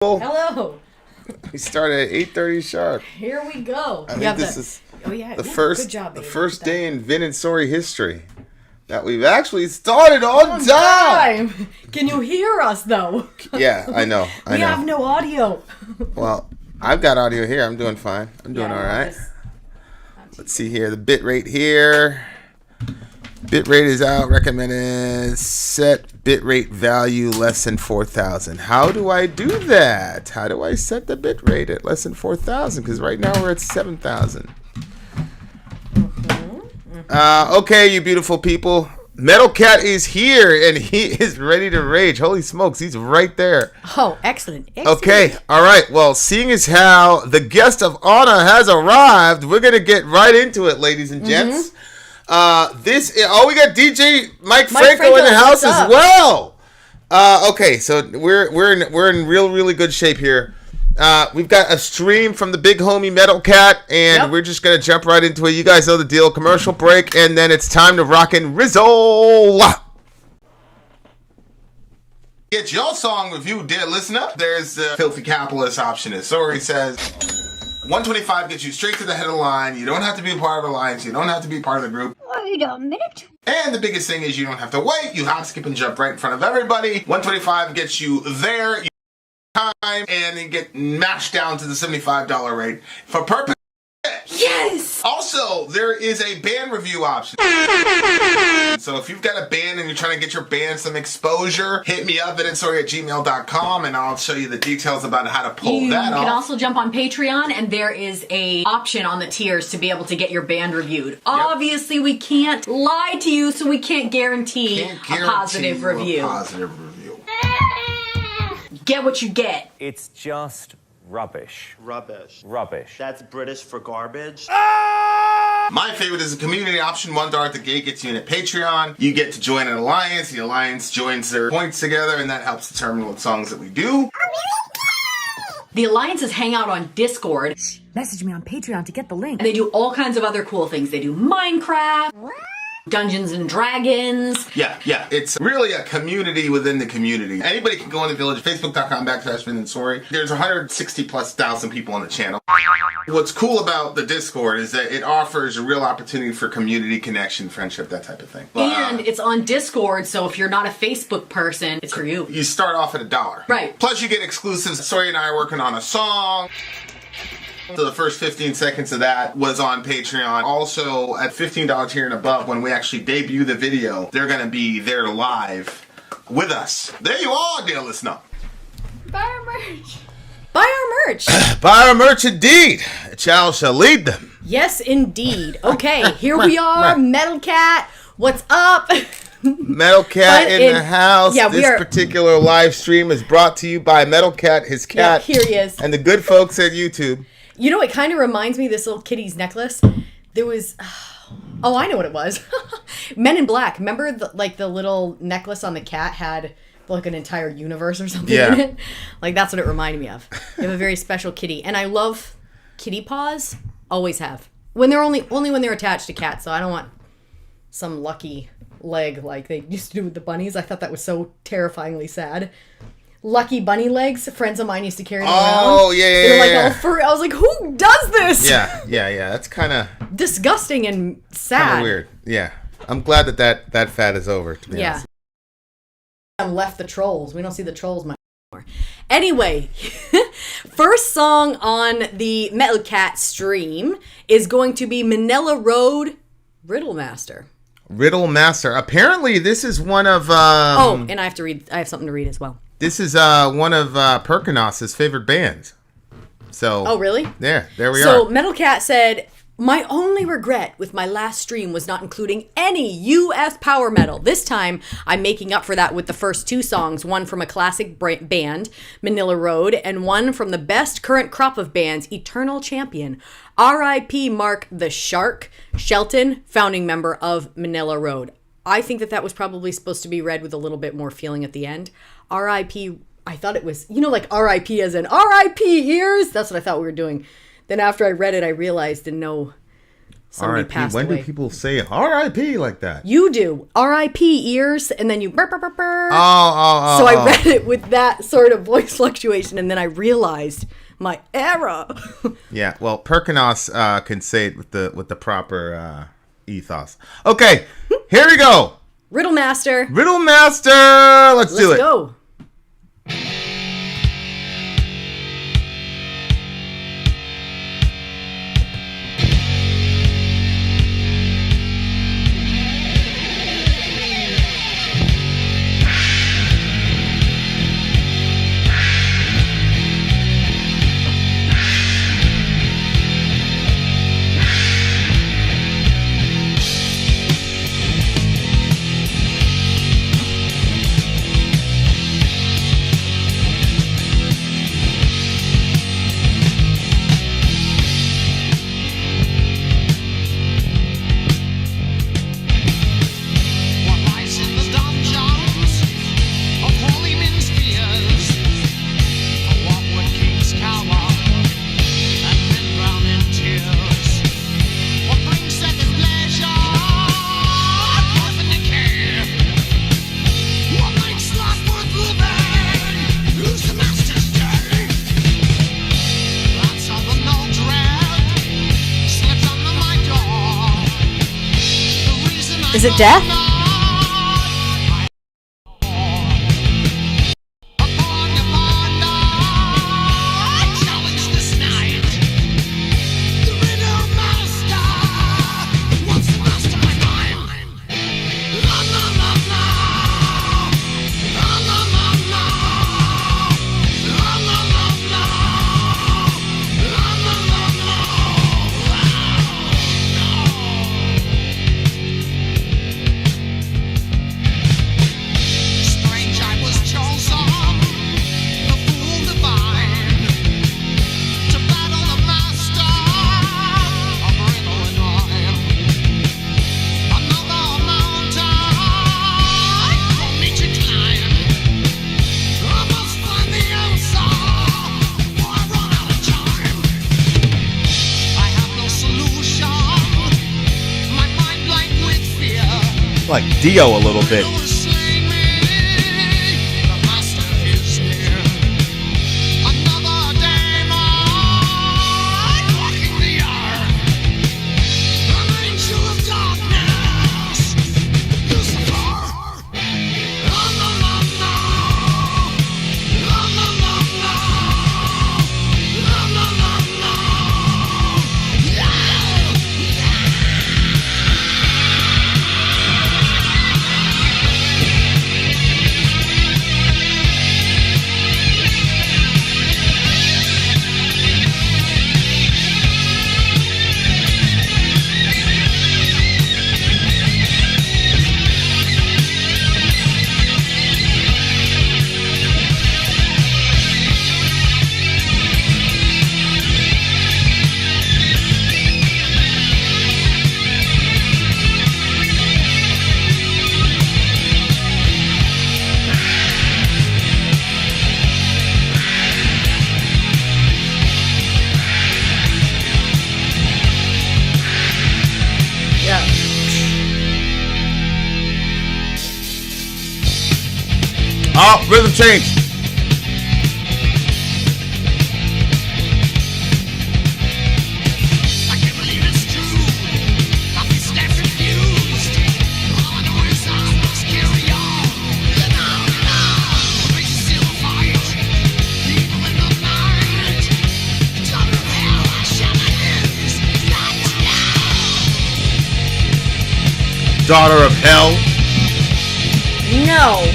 Hello. We started at 8:30 sharp. Here we go. I think this is the first day in VinandSori history that we've actually started on time. Can you hear us though? Yeah, I know. We have no audio. Well, I've got audio here. I'm doing fine. I'm doing all right. Let's see here. The bit rate here. Bit rate is out. Recommended. Set bit rate value less than 4,000. How do I do that? How do I set the bit rate at less than 4,000? Because right now we're at 7,000. Okay, you beautiful people. Metal Cat is here and he is ready to rage. Holy smokes, he's right there. Oh, excellent. Okay, all right. Well, seeing as how the guest of honor has arrived, we're gonna get right into it, ladies and gents. We got DJ Mike Franco in the house as well. Okay, so we're in really good shape here. We've got a stream from the big homie Metal Cat, and we're just gonna jump right into it. You guys know the deal. Commercial break, and then it's time to rock and Riddle. Get your song reviewed, dear listener. There's the filthy capitalist option. As Sori says, 125 gets you straight to the head of the line. You don't have to be a part of the alliance. You don't have to be part of the group. Wait a minute. And the biggest thing is you don't have to wait. You hop, skip, and jump right in front of everybody. 125 gets you there. Time, and then get mashed down to the $75 rate for purpose. Yes! Also, there is a band review option. So if you've got a band and you're trying to get your band some exposure, hit me up at VinandSori@gmail.com and I'll show you the details about how to pull that off. You can also jump on Patreon and there is a option on the tiers to be able to get your band reviewed. Yep. Obviously, we can't lie to you, so we can't guarantee a positive review. Get what you get. It's just rubbish. Rubbish. Rubbish. That's British for garbage. My favorite is the community option. $1 at the gate gets you in at Patreon. You get to join an alliance. The alliance joins their points together, and that helps determine what songs that we do. The alliances hang out on Discord. Message me on Patreon to get the link. And they do all kinds of other cool things. They do Minecraft. Dungeons and Dragons. Yeah. It's really a community within the community. Anybody can go in the village, facebook.com/VinandSori. There's 160,000+ people on the channel. What's cool about the Discord is that it offers a real opportunity for community connection, friendship, that type of thing. And it's on Discord, so if you're not a Facebook person, it's for you. You start off at $1. Right. Plus you get exclusives. Sori and I are working on a song. So the first 15 seconds of that was on Patreon. Also, at $15 tier and above, when we actually debut the video, they're going to be there live with us. There you are, dear listener. Buy our merch. Buy our merch. Buy our merch indeed. A child shall lead them. Yes, indeed. Okay, here we are, Metal Cat. What's up? Metal Cat in the house. Yeah, this particular live stream is brought to you by Metal Cat, his cat. Yeah, here he is. And the good folks at YouTube. You know, it kind of reminds me of this little kitty's necklace. There was, oh, I know what it was. Men in Black. Remember the little necklace on the cat had like an entire universe or something in it? Like that's what it reminded me of. They have a very special kitty. And I love kitty paws. Always have. When they're only when they're attached to cats. So I don't want some lucky leg like they used to do with the bunnies. I thought that was so terrifyingly sad. Lucky bunny legs. Friends of mine used to carry them around. Oh, yeah. They were like all furry. I was like, who does this? Yeah. That's kind of disgusting and sad. Kind of weird. Yeah. I'm glad that fad is over, to be honest. Left the trolls. We don't see the trolls much anymore. Anyway, first song on the Metal Cat stream is going to be Manila Road, Riddle Master. Riddle Master. Apparently, this is one of... and I have to read. I have something to read as well. This is one of Perkinos's favorite bands. So. Oh, really? There we are. So Metal Cat said, "My only regret with my last stream was not including any U.S. power metal. This time, I'm making up for that with the first two songs, one from a classic band, Manila Road, and one from the best current crop of bands, Eternal Champion. R.I.P. Mark the Shark Shelton, founding member of Manila Road." I think that was probably supposed to be read with a little bit more feeling at the end. R.I.P. I thought it was, like R.I.P. as in R.I.P. ears. That's what I thought we were doing. Then after I read it, I realized and know somebody R.I.P. passed When away. do people say R.I.P. like that? You do. R.I.P. ears, and then you burr, burr, burr, burr. Oh. So I read it with that sort of voice fluctuation, and then I realized my error. Yeah, well, Perkinos can say it with the proper ethos. Okay, here we go. Riddle Master. Riddle Master. Let's do it. Let's go. Is it death? Like Dio a little bit. Oh, rhythm change. Daughter of Hell. No.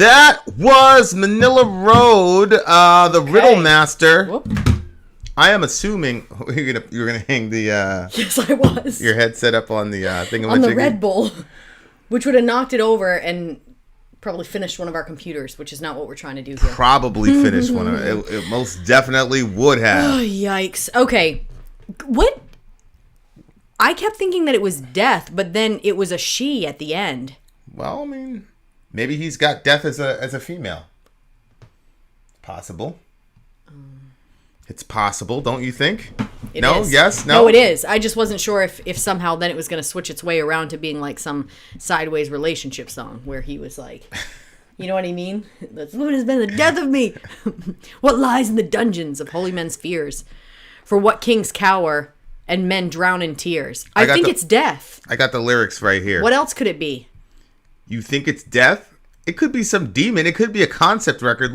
That was Manila Road, the Riddle Master. Whoop. I am assuming you're gonna hang the Yes, I was. your headset up on the thing on the Red Bull, which would have knocked it over and probably finished one of our computers, which is not what we're trying to do here. Probably finished one of it. It most definitely would have. Oh, yikes. Okay. What? I kept thinking that it was death, but then it was a she at the end. Well, I mean, maybe he's got death as a female. Possible. It's possible, don't you think? It No? is. Yes? No? No, it is. I just wasn't sure if somehow then it was going to switch its way around to being like some sideways relationship song where he was like, you know what I mean? This woman has been the death of me. What lies in the dungeons of holy men's fears? For what kings cower and men drown in tears? I think it's death. I got the lyrics right here. What else could it be? You think it's death? It could be some demon. It could be a concept record.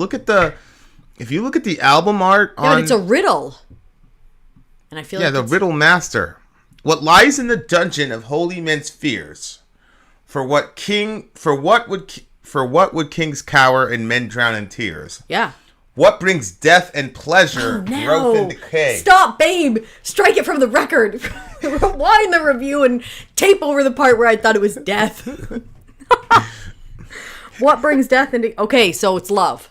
If you look at the album art Yeah, but it's a riddle. And I feel like the Riddle Master. What lies in the dungeon of holy men's fears? For what would kings cower and men drown in tears? Yeah. What brings death and pleasure, growth and decay? Stop, babe! Strike it from the record. Rewind the review and tape over the part where I thought it was death. What brings death and okay, so it's love.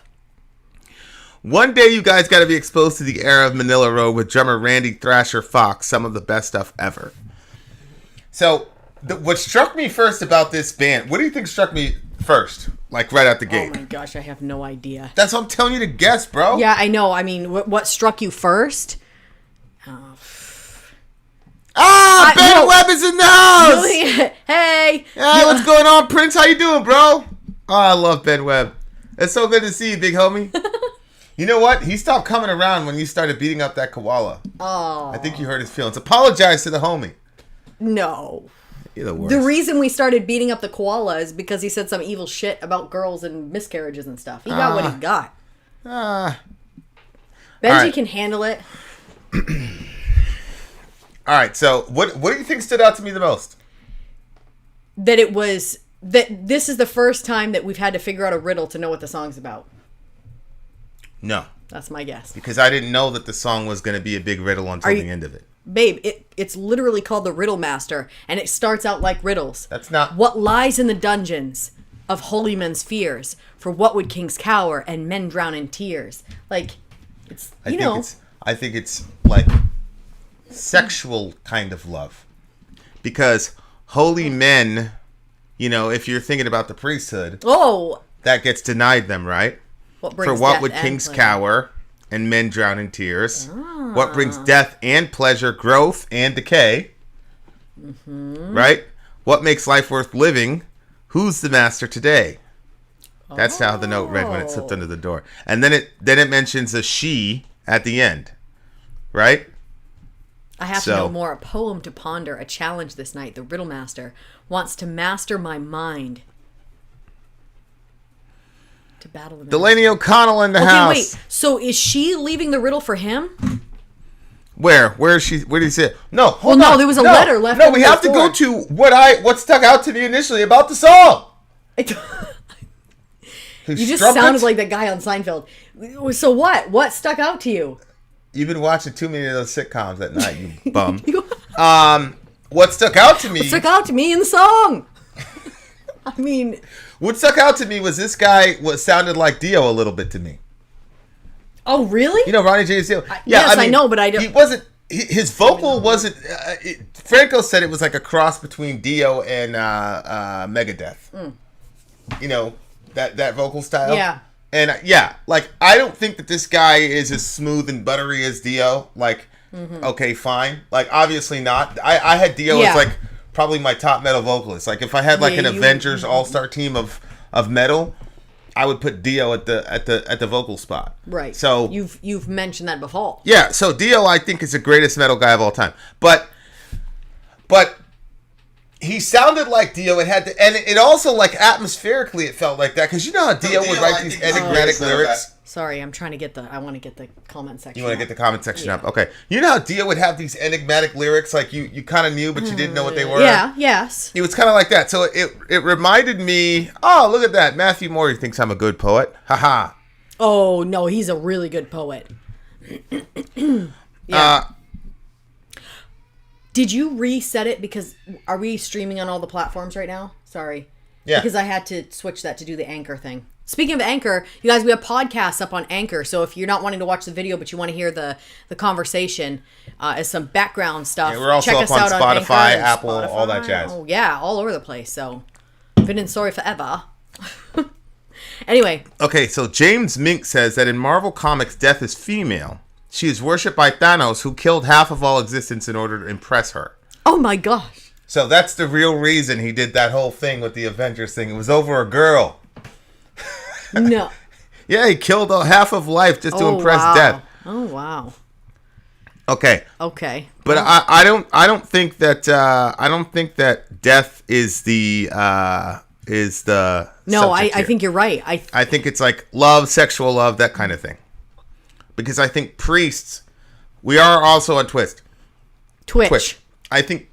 One day you guys got to be exposed to the era of Manila Road with drummer Randy Thrasher Fox, some of the best stuff ever. So, what struck me first about this band, what do you think struck me first? Like right out the gate. Oh my gosh, I have no idea. That's what I'm telling you to guess, bro. Yeah, I know. I mean, what struck you first? Ben Webb is in the house! Hey! Hey, what's going on, Prince? How you doing, bro? Oh, I love Ben Webb. It's so good to see you, big homie. You know what? He stopped coming around when you started beating up that koala. Oh. I think you hurt his feelings. Apologize to the homie. No. You're the worst. The reason we started beating up the koala is because he said some evil shit about girls and miscarriages and stuff. He got what he got. Benji can handle it. All right, so what do you think stood out to me the most? That this is the first time that we've had to figure out a riddle to know what the song's about. No. That's my guess. Because I didn't know that the song was going to be a big riddle until the end of it. Babe, it's literally called the Riddle Master, and it starts out like riddles. That's not... What lies in the dungeons of holy men's fears? For what would kings cower and men drown in tears? Like, it's, I think it's like sexual kind of love. Because holy men, if you're thinking about the priesthood... Oh! That gets denied them, right? For what would kings cower and men drown in tears? What brings death and pleasure, growth and decay? Mm-hmm. Right? What makes life worth living? Who's the master today? That's how the note read when it slipped under the door. And then it mentions a she at the end. Right? I have to know more. A poem to ponder, a challenge this night. The Riddle Master wants to master my mind. To battle the Delaney O'Connell in the house. Okay, wait. So is she leaving the riddle for him? Where is she? Where did he say it? No, hold on. No, there was a letter left. No, we have to go to what stuck out to me initially about the song. You just sounded like that guy on Seinfeld. So what? What stuck out to you? You've been watching too many of those sitcoms at night, you bum. What stuck out to me? What stuck out to me in the song? I mean, what stuck out to me was this guy sounded like Dio a little bit to me. Oh, really? You know Ronnie James Dio? Yes, I know, but I don't. He wasn't. His vocal wasn't. Franco said it was like a cross between Dio and Megadeth. You know that vocal style. Yeah. And like I don't think that this guy is as smooth and buttery as Dio. Like, okay, fine. Like, obviously not. I had Dio as like probably my top metal vocalist. Like, if I had like an Avengers All-Star team of metal, I would put Dio at the vocal spot. Right. So you've mentioned that before. Yeah. So Dio, I think, is the greatest metal guy of all time. But he sounded like Dio. It had to, and it also like atmospherically it felt like that because you know how Dio would write these enigmatic lyrics. Sorry, I'm trying to get I want to get the comment section. You want to get the comment section up? Okay. You know how Dio would have these enigmatic lyrics like you kind of knew but you didn't know what they were? Yeah, yes. It was kind of like that. So it reminded me, oh, look at that. Matthew Morey thinks I'm a good poet. Haha. Oh, no, he's a really good poet. Yeah. Did you reset it? Because are we streaming on all the platforms right now? Sorry. Yeah. Because I had to switch that to do the Anchor thing. Speaking of Anchor, you guys, we have podcasts up on Anchor. So if you're not wanting to watch the video, but you want to hear the conversation as some background stuff, we're also check up us on out Spotify, on Apple, all that jazz. Oh, yeah, all over the place. So, VinandSori forever. Anyway. Okay, so James Mink says that in Marvel Comics, Death is female. She is worshipped by Thanos, who killed half of all existence in order to impress her. Oh my gosh. So that's the real reason he did that whole thing with the Avengers thing. It was over a girl. No. Yeah, he killed half of life just to impress Death. Oh wow. Okay. Okay. But I don't think that Death is the No, I here. think you're right. I think it's like love, sexual love, that kind of thing. Because I think priests, we are also on Twitch. I think,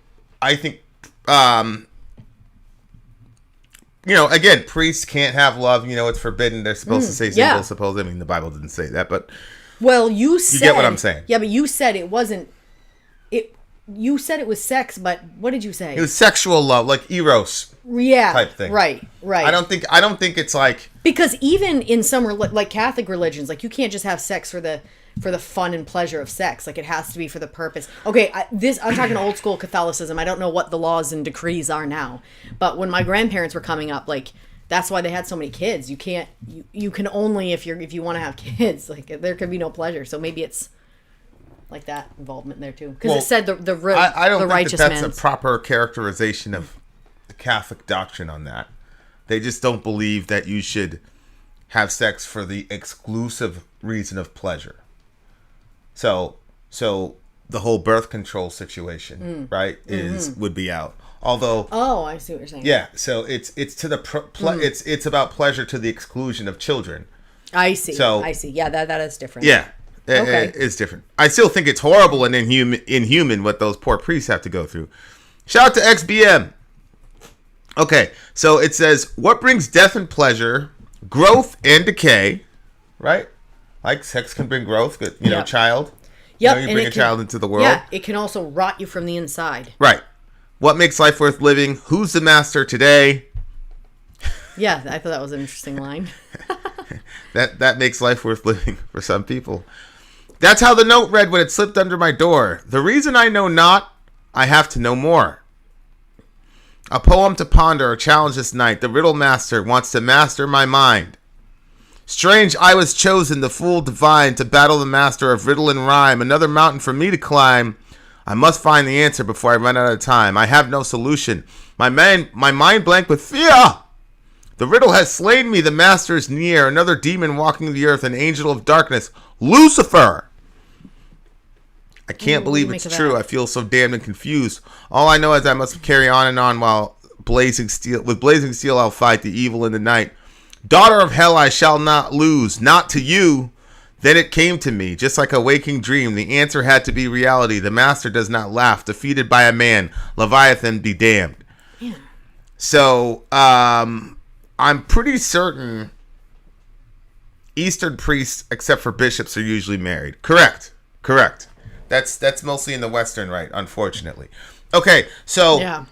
again, priests can't have love. You know, it's forbidden. They're supposed to say single, suppose. I mean, the Bible didn't say that, but well, you get what I'm saying. Yeah, but you said it wasn't. You said it was sex, but what did you say? It was sexual love, like eros. Yeah, type thing. Right. I don't think it's like, because even in some like Catholic religions, like you can't just have sex for the fun and pleasure of sex. Like it has to be for the purpose. Okay, I'm talking old school Catholicism. I don't know what the laws and decrees are now, but when my grandparents were coming up, like that's why they had so many kids. You can't. You can only if you want to have kids. Like there could be no pleasure. So maybe it's like that involvement there too. Because it said I don't the think righteous that's man's. a proper characterization of the Catholic doctrine on that. They just don't believe that you should have sex for the exclusive reason of pleasure. So the whole birth control situation, right, would be out. Although, I see what you're saying. Yeah, so it's to the it's about pleasure to the exclusion of children. I see. So I see. Yeah, that is different. Yeah. Okay. It's different. I still think it's horrible and inhuman what those poor priests have to go through. Shout out to XBM. Okay, so it says, what brings death and pleasure, growth and decay, right? Like sex can bring growth, child. Yep. You bring a child into the world. Yeah, it can also rot you from the inside. Right. What makes life worth living? Who's the master today? Yeah, I thought that was an interesting line. That makes life worth living for some people. That's how the note read when it slipped under my door. The reason I know not, I have to know more. A poem to ponder or challenge this night. The riddle master wants to master my mind. Strange, I was chosen, the fool divine, to battle the master of riddle and rhyme. Another mountain for me to climb. I must find the answer before I run out of time. I have no solution. My mind blank with fear. The riddle has slain me. The master is near. Another demon walking the earth, an angel of darkness, Lucifer. I can't believe it's true. I feel so damned and confused. All I know is I must carry on and on while blazing steel. With blazing steel, I'll fight the evil in the night. Daughter of hell, I shall not lose. Not to you. Then it came to me, just like a waking dream. The answer had to be reality. The master does not laugh. Defeated by a man. Leviathan be damned. Yeah. So, I'm pretty certain Eastern priests, except for bishops, are usually married. Correct. That's mostly in the Western rite, unfortunately. Okay, so yeah.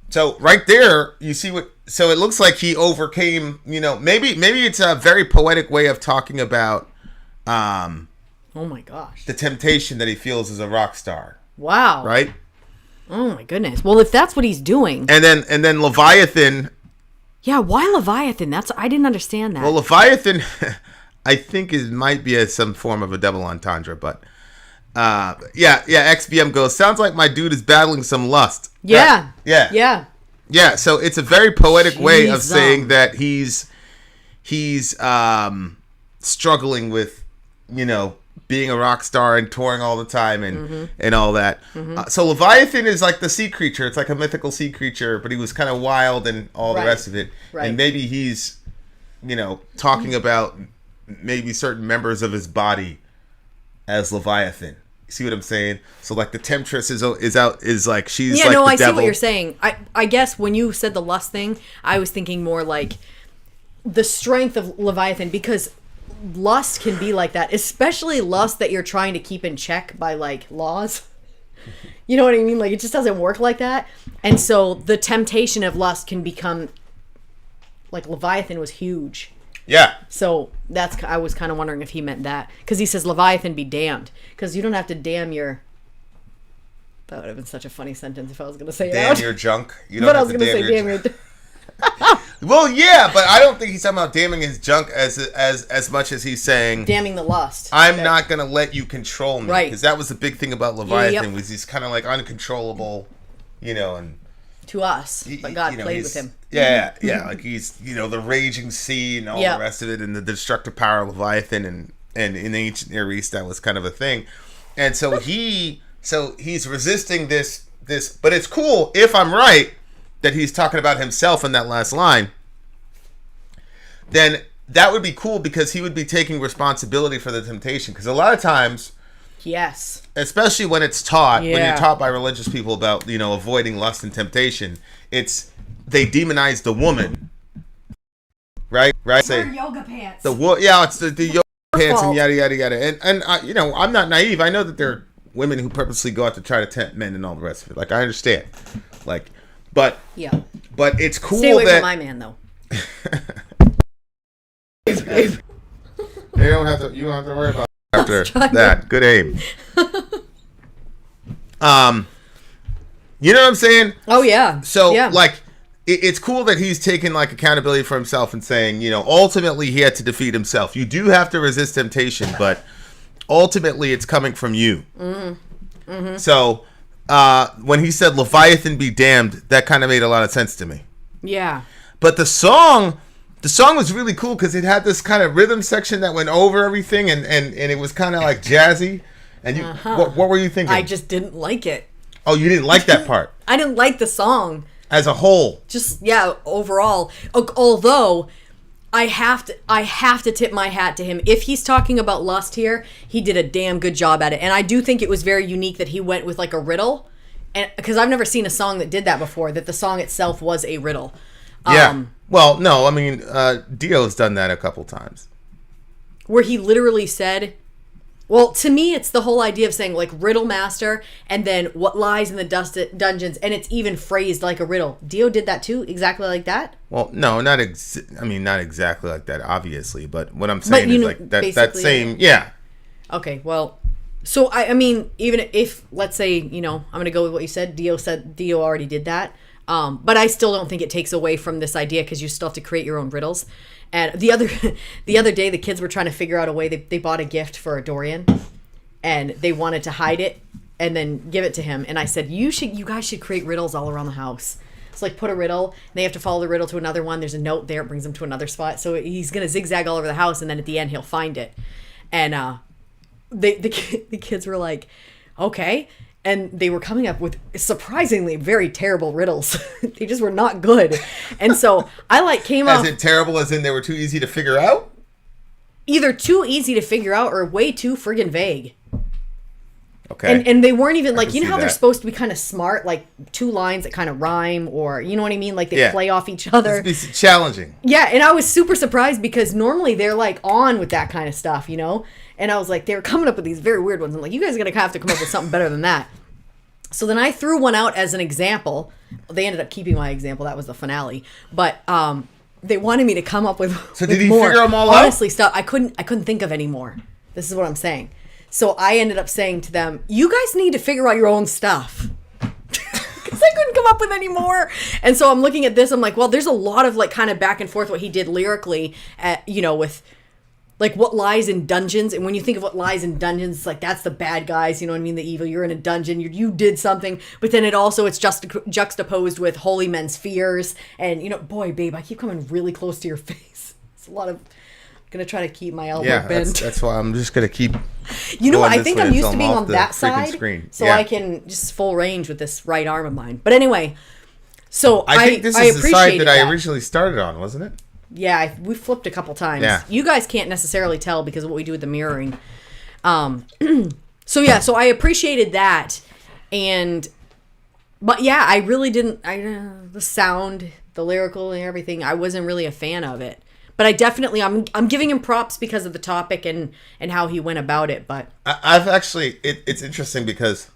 So right there, you see what. So it looks like he overcame. Maybe it's a very poetic way of talking about. Oh my gosh. The temptation that he feels as a rock star. Wow. Right. Oh my goodness. Well, if that's what he's doing. And then Leviathan. Yeah, why Leviathan? I didn't understand that. Well, Leviathan, I think might be some form of a double entendre, but XBM goes, sounds like my dude is battling some lust. Yeah. Yeah. So it's a very poetic way of saying that he's struggling with, being a rock star and touring all the time and all that. So Leviathan is like the sea creature. It's like a mythical sea creature, but he was kind of wild and all the rest of it. Right. And maybe he's, talking about maybe certain members of his body as Leviathan. You see what I'm saying? So like the temptress is like she's like the devil. I see what you're saying. I guess when you said the lust thing, I was thinking more like the strength of Leviathan, because lust can be like that, especially lust that you're trying to keep in check by like laws. You know what I mean? Like it just doesn't work like that. And so the temptation of lust can become like Leviathan was huge. Yeah. So I was kind of wondering if he meant that, because he says Leviathan be damned, because you don't have to damn your. That would have been such a funny sentence if I was going to say damn it out. Your junk. You don't but I was going to say damn your. Well, yeah, but I don't think he's talking about damning his junk as much as he's saying damning the lust. I'm not going to let you control me, right? Because that was the big thing about Leviathan was he's kind of like uncontrollable, and to us, but God played with him. Yeah, like he's the raging sea and all the rest of it, and the destructive power of Leviathan, and in the ancient Near East that was kind of a thing, and so he's resisting this, but it's cool if I'm right that he's talking about himself in that last line. Then that would be cool, because he would be taking responsibility for the temptation, because a lot of times. Yes. Especially when it's taught, when you're taught by religious people about, avoiding lust and temptation, they demonize the woman. Right? Say yoga pants. It's the yoga pants and yada, yada, yada. And I'm not naive. I know that there are women who purposely go out to try to tempt men and all the rest of it. Like, I understand. Like, but it's cool Stay away from my man, though. You don't have to worry about after that. Good aim. You know what I'm saying? Oh yeah. So like it's cool that he's taking like accountability for himself and saying, ultimately he had to defeat himself. You do have to resist temptation, but ultimately it's coming from you. So when he said Leviathan be damned, that kind of made a lot of sense to me. Yeah. But the song was really cool, because it had this kind of rhythm section that went over everything, and it was kind of like jazzy. And you, what were you thinking? I just didn't like it. Oh, you didn't like that part? I didn't like the song as a whole. Just overall. Although I have to tip my hat to him. If he's talking about lust here, he did a damn good job at it. And I do think it was very unique that he went with like a riddle, and because I've never seen a song that did that before. That the song itself was a riddle. Yeah. Well, no, I mean, Dio's done that a couple times. Where he literally said, well, to me, it's the whole idea of saying, like, riddle master, and then what lies in the dungeons, and it's even phrased like a riddle. Dio did that too, exactly like that? Well, no, not exactly like that, obviously, but what I'm saying is, like, that same, yeah. Okay, well, so, I mean, even if, let's say, I'm going to go with what you said, Dio already did that. But I still don't think it takes away from this idea, because you still have to create your own riddles. And the other day, the kids were trying to figure out a way. They bought a gift for a Dorian, and they wanted to hide it and then give it to him. And I said, you guys should create riddles all around the house. So like put a riddle, and they have to follow the riddle to another one. There's a note there, it brings them to another spot. So he's gonna zigzag all over the house, and then at the end he'll find it. And the kids were like, okay. And they were coming up with surprisingly very terrible riddles. They just were not good. And so I came off... As in terrible as in they were too easy to figure out? Either too easy to figure out or way too friggin' vague. Okay. And they weren't even like, you know how they're supposed to be kind of smart? Like two lines that kind of rhyme, or you know what I mean? Like they play off each other. It's challenging. Yeah, and I was super surprised, because normally they're like on with that kind of stuff, And I was like, they were coming up with these very weird ones. I'm like, you guys are going to have to come up with something better than that. So then I threw one out as an example. They ended up keeping my example. That was the finale. But they wanted me to come up with So did he more. Figure them all out? Honestly, stuff I couldn't think of any more. This is what I'm saying. So I ended up saying to them, you guys need to figure out your own stuff. Because I couldn't come up with any more. And so I'm looking at this. I'm like, well, there's a lot of like kind of back and forth what he did lyrically, with like what lies in dungeons. And when you think of what lies in dungeons, it's like that's the bad guys, you know what I mean? The evil. You're in a dungeon, you did something, but then it's just juxtaposed with holy men's fears. And boy, babe, I keep coming really close to your face. It's a lot of Gonna try to keep my elbow Yeah, bent. that's why I'm just gonna keep. You know what? going I think this way I'm used until to being off on the that freaking side, screen. so Yeah. I can just full range with this right arm of mine. But anyway, so I think this is the side appreciated that I originally started on, wasn't it? Yeah, we flipped a couple times. Yeah. You guys can't necessarily tell because of what we do with the mirroring. So I appreciated that, but yeah, I really didn't. The sound, the lyrical, and everything. I wasn't really a fan of it. But I definitely, I'm giving him props because of the topic and how he went about it. But I've actually, it's interesting because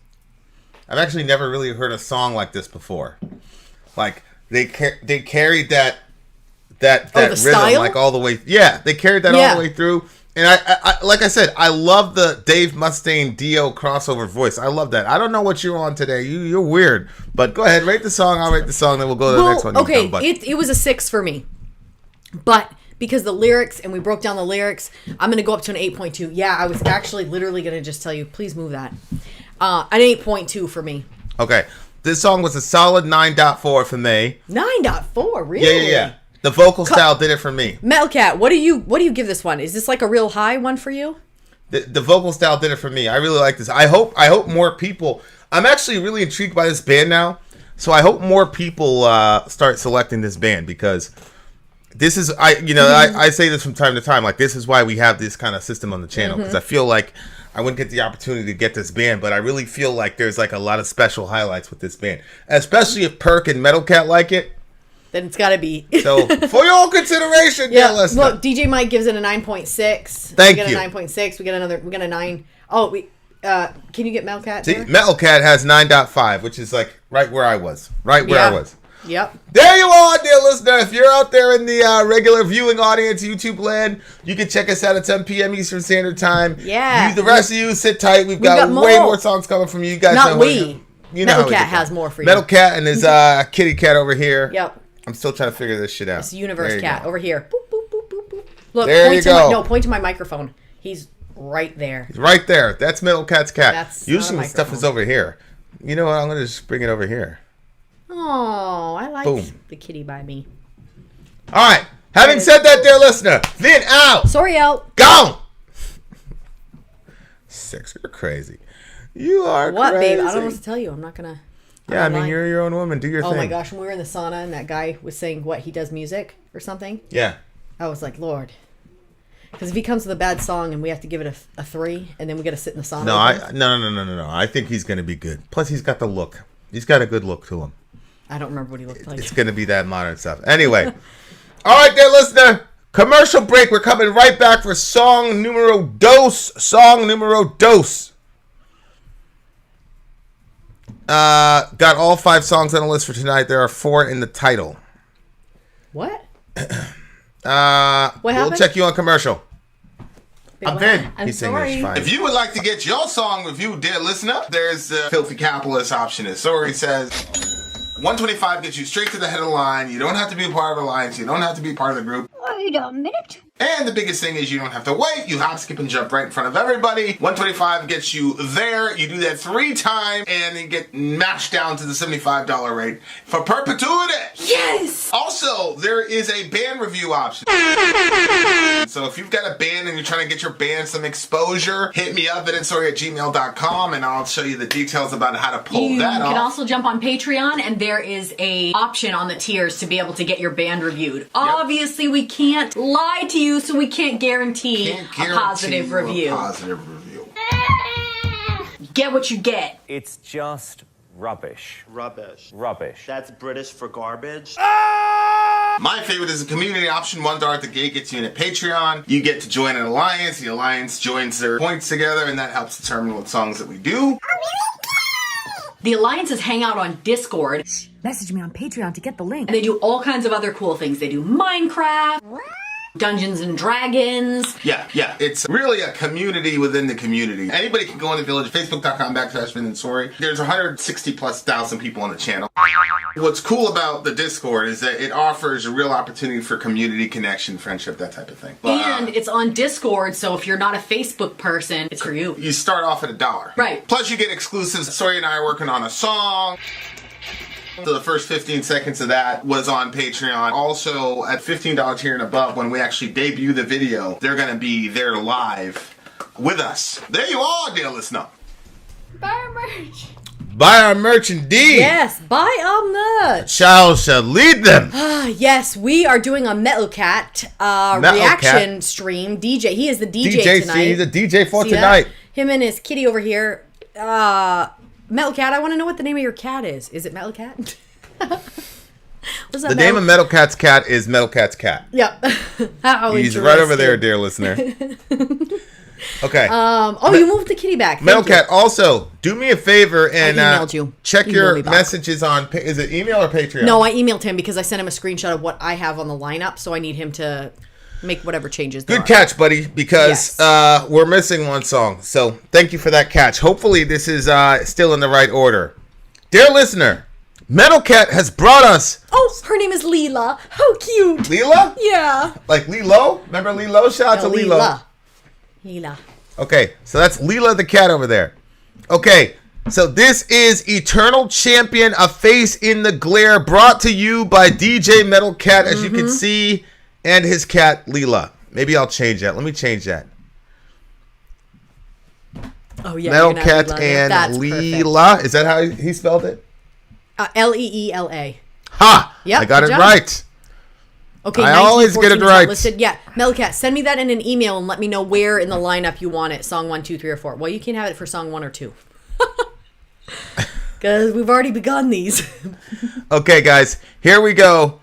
I've actually never really heard a song like this before. Like they carried that rhythm style? like all the way. Yeah, they carried that all the way through. And I like I said, I love the Dave Mustaine Dio crossover voice. I love that. I don't know what you're on today. You're weird. But go ahead, rate the song. I'll rate the song. Then we'll go to the next one. Okay, it was a 6 for me, but because the lyrics, and we broke down the lyrics, I'm going to go up to an 8.2. Yeah, I was actually literally going to just tell you, please move that. An 8.2 for me. Okay. This song was a solid 9.4 for me. 9.4, really? Yeah. The vocal style did it for me. Metal Cat, what do you give this one? Is this like a real high one for you? The vocal style did it for me. I really like this. I hope more people. I'm actually really intrigued by this band now. So I hope more people start selecting this band because this is I say this from time to time. Like this is why we have this kind of system on the channel because I feel like I wouldn't get the opportunity to get this band, but I really feel like there's like a lot of special highlights with this band, especially if Perk and Metal Cat like it. Then it's got to be. So for your own consideration, listener. Look, DJ Mike gives it a 9.6. Thank you. We you. get a 9.6. We get a 9. Oh, can you get Metal Cat? See, Metal Cat has 9.5, which is like right where I was. Right where I was. Yep. There you are, dear listener. If you're out there in the regular viewing audience, YouTube land, you can check us out at 10 p.m. Eastern Standard Time. Yeah. The rest of you, sit tight. We've got way more songs coming from you. You guys Not know we. You know Metal Cat has more for you. Metal Cat and his kitty cat over here. Yep. I'm still trying to figure this shit out. It's Universe Cat over here. Boop, boop, boop, boop, boop. Look, there you go. Point to my microphone. He's right there. He's right there. That's Metal Cat's cat. That's usually my stuff is over here. You know what? I'm going to just bring it over here. Oh, I like the kitty by me. All right. Having said that, dear listener, Vin out. Sorry out. Gone. Six, you're crazy. You are what, crazy. babe? I don't know what to tell you. I'm not going to. Yeah, I mean, you're your own woman. Do your thing. Oh my gosh, when we were in the sauna and that guy was saying he does music or something. Yeah. I was like, Lord. Because if he comes with a bad song and we have to give it a 3 and then we got to sit in the sauna. No. I think he's going to be good. Plus, he's got the look. He's got a good look to him. I don't remember what he looked like. It's going to be that modern stuff. Anyway. All right, there, listener. Commercial break. We're coming right back for song numero dos. Song numero dos. Got all 5 songs on the list for tonight. There are 4 in the title. What? What happened? We'll check you on commercial. I'm Vin. I'm sorry. If you would like to get your song reviewed, dear listener, there's the filthy capitalist option. As Sori says, 125 gets you straight to the head of the line. You don't have to be a part of the alliance. You don't have to be part of the group. Wait a minute. And the biggest thing is you don't have to wait. You hop, skip, and jump right in front of everybody. 125 gets you there. You do that 3 times, and you get mashed down to the $75 rate for perpetuity. Yes! Also, there is a band review option. So if you've got a band and you're trying to get your band some exposure, hit me up at VinandSori@gmail.com, and I'll show you the details about how to pull that off. You can also jump on Patreon, and there is a option on the tiers to be able to get your band reviewed. Obviously, we can't lie to you, so we can't guarantee a positive review. Get what you get. It's just rubbish. Rubbish. That's British for garbage. My favorite is the community option. $1 at the gate gets you in at Patreon. You get to join an alliance. The alliance joins their points together, and that helps determine what songs that we do. The alliances hang out on Discord. Message me on Patreon to get the link. And they do all kinds of other cool things. They do Minecraft, Dungeons and Dragons. Yeah. It's really a community within the community. Anybody can go in the village, facebook.com/VinandSori. There's 160,000+ people on the channel. What's cool about the Discord is that it offers a real opportunity for community connection, friendship, that type of thing. And it's on Discord, so if you're not a Facebook person, it's for you. You start off at $1. Right. Plus you get exclusives. Sori and I are working on a song. So the first 15 seconds of that was on Patreon. Also, at $15 tier and above, when we actually debut the video, they're going to be there live with us. There you are, dear listener. Buy our merch. Buy our merch indeed. Yes, buy our merch. Shall lead them. Yes, we are doing a Metal Cat reaction stream. DJ, he is the DJ tonight. He's a DJ for See tonight. That? Him and his kitty over here. Metal Cat, I want to know what the name of your cat is. Is it Metal Cat? What's that? The name of Metal Cat's cat is Metal Cat's cat. Yep. He's right over there, dear listener. Okay. You moved the kitty back. Metal Cat, also, do me a favor and emailed you. check Email your me back. messages on, is it email or Patreon? No, I emailed him because I sent him a screenshot of what I have on the lineup, so I need him to make whatever changes there Good catch, buddy, because we're missing one song. So thank you for that catch. Hopefully this is still in the right order. Dear listener, Metal Cat has brought us... Oh, her name is Leela. How cute. Leela? Yeah. Like Lilo? Remember Lilo? Shout out to Lilo. Leela. Okay, so that's Leela the cat over there. Okay, so this is Eternal Champion, A Face in the Glare, brought to you by DJ Metal Cat, as you can see, and his cat, Leela. Maybe I'll change that. Let me change that. Oh, yeah. Metal Cat and Leela. Is that how he spelled it? Leela. Ha! Yep, I got good it job. right. Okay, I always get it 1914 is not right. listed. Yeah, Metal Cat, send me that in an email and let me know where in the lineup you want it. Song 1, 2, 3, or 4. Well, you can't have it for song 1 or 2. Because we've already begun these. Okay, guys, here we go.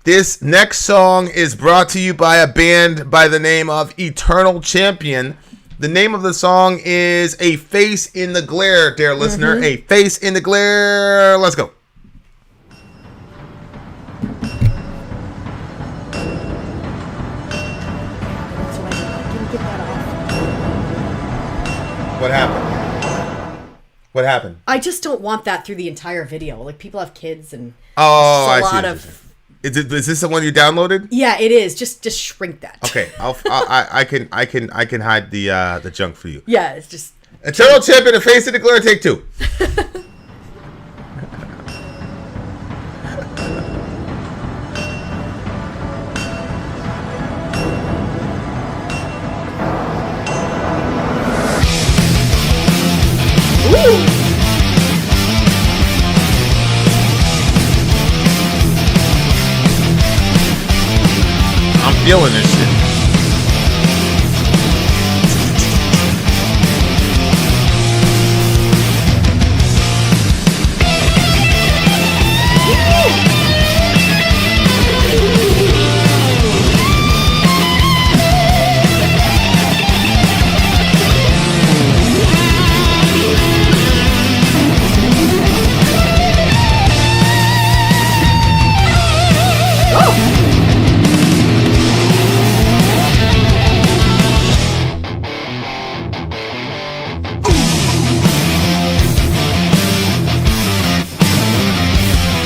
This next song is brought to you by a band by the name of Eternal Champion. The name of the song is A Face in the Glare, dear listener. A Face in the Glare. Let's go. What happened? What happened? I just don't want that through the entire video. Like, people have kids and Oh, it's a I see. lot of... Is this the one you downloaded? Yeah, it is. Just shrink that. Okay, I can hide the junk for you. Yeah, it's just... Eternal Champion, A Face in the Glare, take 2. I'm feeling this shit.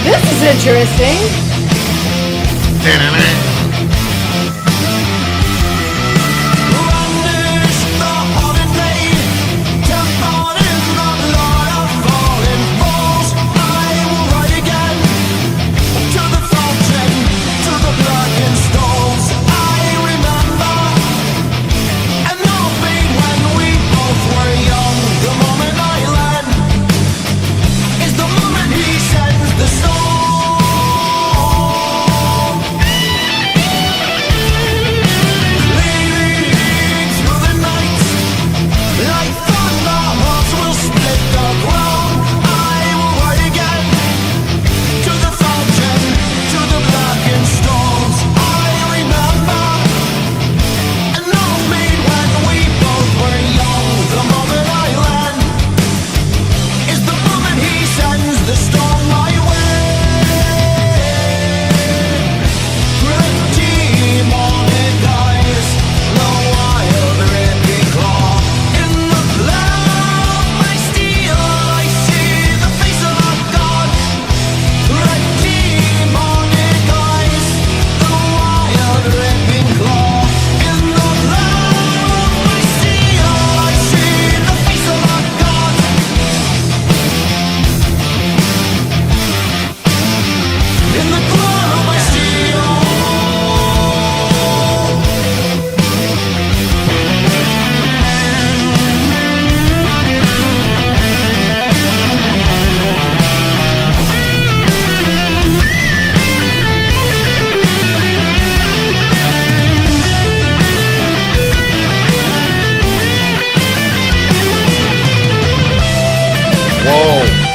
This is interesting. Whoa.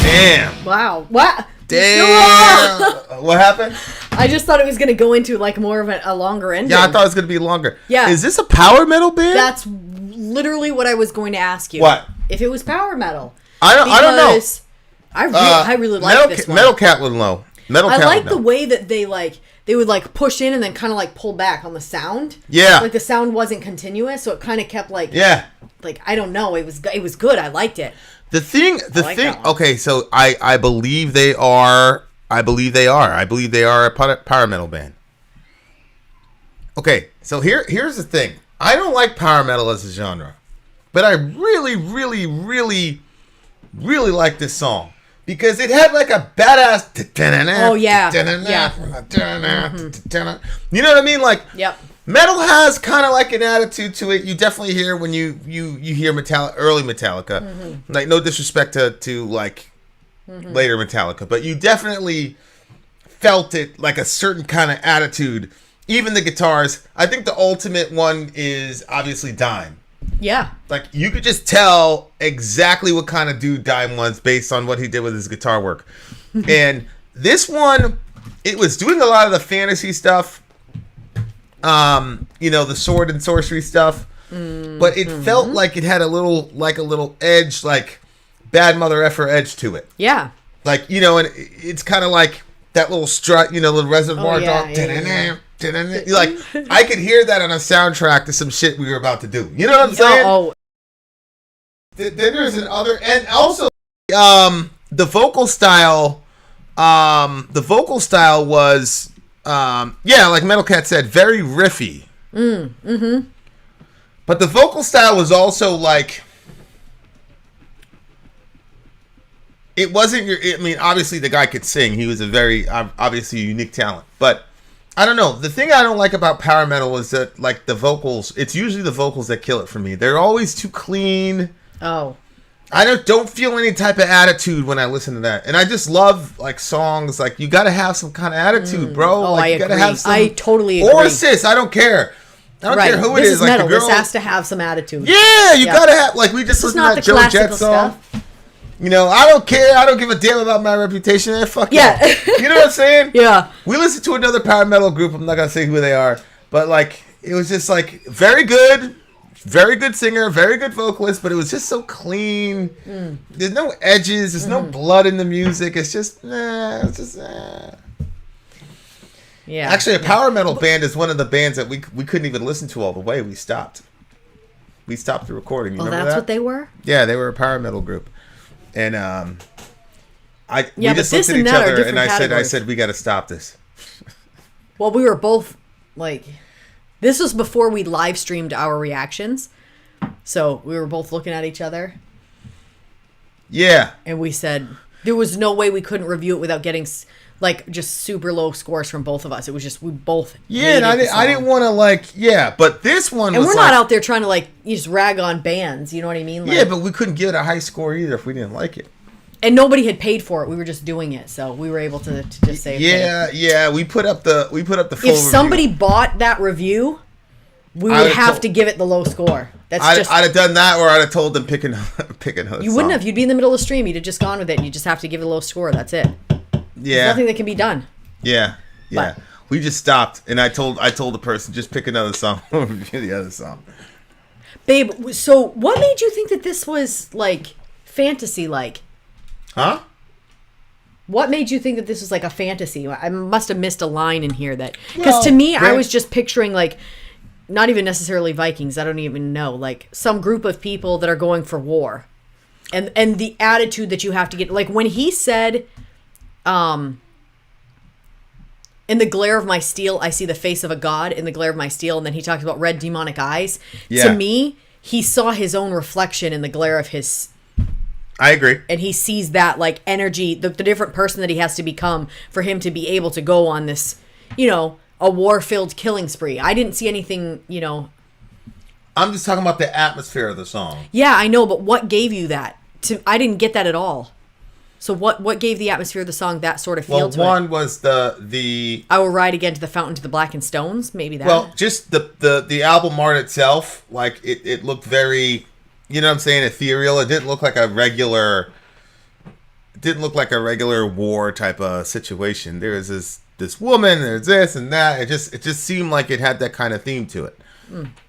Damn. Wow. What? Damn. What happened? I just thought it was going to go into like more of a longer ending. Yeah, I thought it was going to be longer. Yeah. Is this a power metal band? That's literally what I was going to ask you. What? If it was power metal. I don't know. I really like this one. Metal Cat would know. I like the way that they would like push in and then kind of like pull back on the sound. Yeah. Like the sound wasn't continuous, so it kind of kept like like I don't know, it was good. I liked it. The thing. Okay, so I believe they are. I believe they are a power metal band. Okay, so here's the thing. I don't like power metal as a genre, but I really, really, really, really like this song because it had like a badass. Oh yeah. You know what I mean? Like. Yep. Metal has kind of like an attitude to it. You definitely hear when you hear early Metallica. Mm-hmm. Like no disrespect to like later Metallica, but you definitely felt it like a certain kind of attitude. Even the guitars. I think the ultimate one is obviously Dime. Yeah. Like you could just tell exactly what kind of dude Dime was based on what he did with his guitar work. And this one, it was doing a lot of the fantasy stuff. The sword and sorcery stuff, but it felt like it had a little edge, like bad mother effer edge to it. Yeah. Like, and it's kind of like that little strut, little reservoir dog. Like, I could hear that on a soundtrack to some shit we were about to do. You know what I'm saying? Oh. Then there's another, and also, the vocal style was, like Metal Cat said, very riffy. But the vocal style was also like, it wasn't obviously the guy could sing. He was a very, obviously unique talent. But, I don't know. The thing I don't like about power metal is that, like, the vocals, it's usually the vocals that kill it for me. They're always too clean. Oh. I don't feel any type of attitude when I listen to that. And I just love, like, songs. Like, you got to have some kind of attitude, bro. Oh, like, I you agree. Gotta have some, I totally agree. Or a cis. I don't care. I don't care who it is. This is metal. Like, the girl, this has to have some attitude. Yeah, you got to have... Like, we just listened to that Joe Jett song. Stuff. I don't care. I don't give a damn about my reputation. Fuck yeah. You know what I'm saying? Yeah. We listened to another power metal group. I'm not going to say who they are. But, like, it was just, like, very good. Very good singer, very good vocalist, but it was just so clean. There's no edges, there's no blood in the music. It's just, Yeah. Actually, a power metal band is one of the bands that we couldn't even listen to all the way. We stopped. We stopped the recording. You remember that's that? What they were? Yeah, they were a power metal group. And we just looked at each other, and I said, we got to stop this. Well, we were both like, this was before we live streamed our reactions, so we were both looking at each other. Yeah. And we said there was no way we couldn't review it without getting like just super low scores from both of us. It was just we both. Yeah, and I didn't want to but this one. And we're not out there trying to just rag on bands. You know what I mean? Yeah, but we couldn't give it a high score either if we didn't like it. And nobody had paid for it. We were just doing it, so we were able to just say. Yeah. We put up the full. If somebody bought that review, we would have to give it the low score. I'd have done that, or I'd have told them pick another. You wouldn't have. You'd be in the middle of the stream. You'd have just gone with it. And you just have to give it a low score. That's it. Yeah. There's nothing that can be done. Yeah. But we just stopped, and I told the person, just pick another song. Review the other song. Babe, so what made you think that this was fantasy like? Huh? What made you think that this was a fantasy? I must have missed a line in here because to me, I was just picturing not even necessarily Vikings. I don't even know. Some group of people that are going for war, and the attitude that you have to get. When he said, "In the glare of my steel, I see the face of a god. In the glare of my steel," and then he talks about red demonic eyes. Yeah. To me, he saw his own reflection in the glare of his. I agree. And he sees that energy, the different person that he has to become for him to be able to go on this, a war-filled killing spree. I didn't see anything, I'm just talking about the atmosphere of the song. Yeah, I know, but what gave you that? I didn't get that at all. So what gave the atmosphere of the song that sort of feel to it? Well, one was the I Will Ride Again to the Fountain to the Blackened Stones, maybe that. Well, just the album art itself, it looked very, you know what I'm saying, ethereal. It didn't look like a regular war type of situation. There was this woman, there's this and that. It just seemed like it had that kind of theme to it.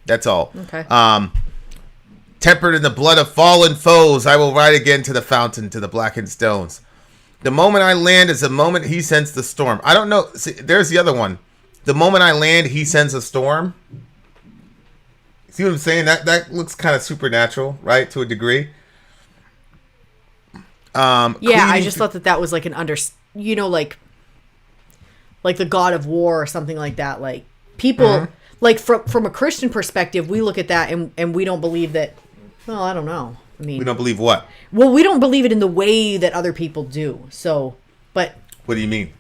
That's all. Okay. Tempered in the blood of fallen foes, I will ride again to the fountain, to the blackened stones. The moment I land is the moment he sends the storm. I don't know. See, there's the other one. The moment I land, he sends a storm. See what I'm saying? That looks kind of supernatural, right? To a degree. I just thought that was an like the god of war or something like that. People, from a Christian perspective, we look at that and we don't believe that. Well, I don't know. I mean, we don't believe what? Well, we don't believe it in the way that other people do. So, but what do you mean?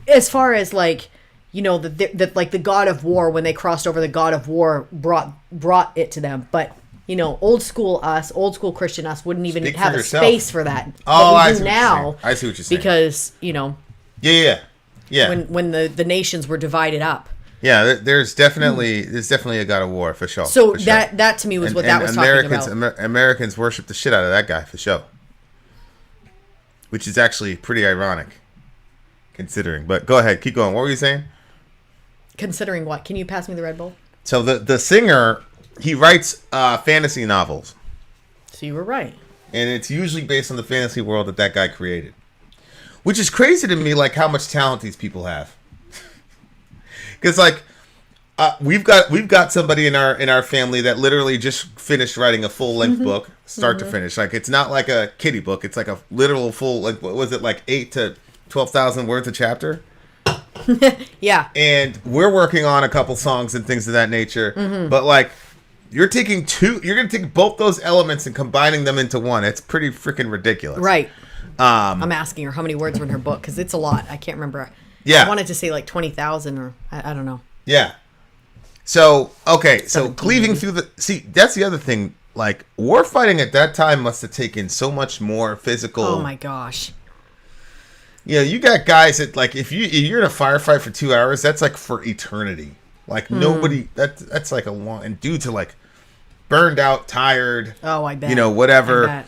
As far as that the god of war, when they crossed over, the god of war brought it to them. But old school Christian us wouldn't even have a space for that. Oh, I see now. I see what you're saying. Because Yeah. When the nations were divided up. Yeah, there's definitely a god of war for sure. So for sure. that to me was what that was talking about. Americans worship the shit out of that guy for sure, which is actually pretty ironic, considering. But go ahead, keep going. What were you saying? Considering what? Can you pass me the Red Bull? So the singer, he writes fantasy novels. So you were right. And it's usually based on the fantasy world that guy created, which is crazy to me. How much talent these people have. Because we've got somebody in our family that literally just finished writing a full length book, start to finish. It's not like a kiddie book; it's like a literal full. What was it, 8,000 to 12,000 words a chapter? Yeah. And we're working on a couple songs and things of that nature. Mm-hmm. But you're going to take both those elements and combining them into one. It's pretty freaking ridiculous. Right. I'm asking her how many words were in her book because it's a lot. I can't remember. Yeah. I wanted to say 20,000 or I don't know. Yeah. So, okay. So cleaving through that's the other thing. War fighting at that time must have taken so much more physical. Oh my gosh. You got guys that if you're in a firefight for 2 hours, that's for eternity. Nobody, that's a long, and due to burned out, tired. Oh, I bet. Whatever. I bet.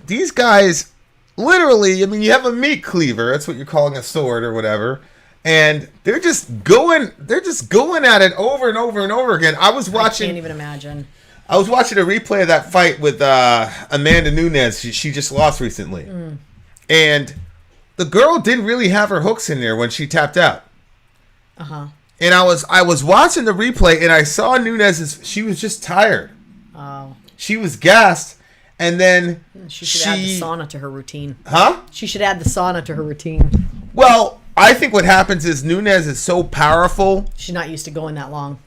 These guys, literally, you have a meat cleaver. That's what you're calling a sword or whatever. And they're just going at it over and over and over again. I can't even imagine. I was watching a replay of that fight with Amanda Nunes. She just lost recently. And the girl didn't really have her hooks in there when she tapped out. Uh-huh. And I was watching the replay and I saw Nunes, she was just tired. Oh. She was gassed. And then she should add the sauna to her routine. Huh? She should add the sauna to her routine. Well, I think what happens is Nunes is so powerful. She's not used to going that long.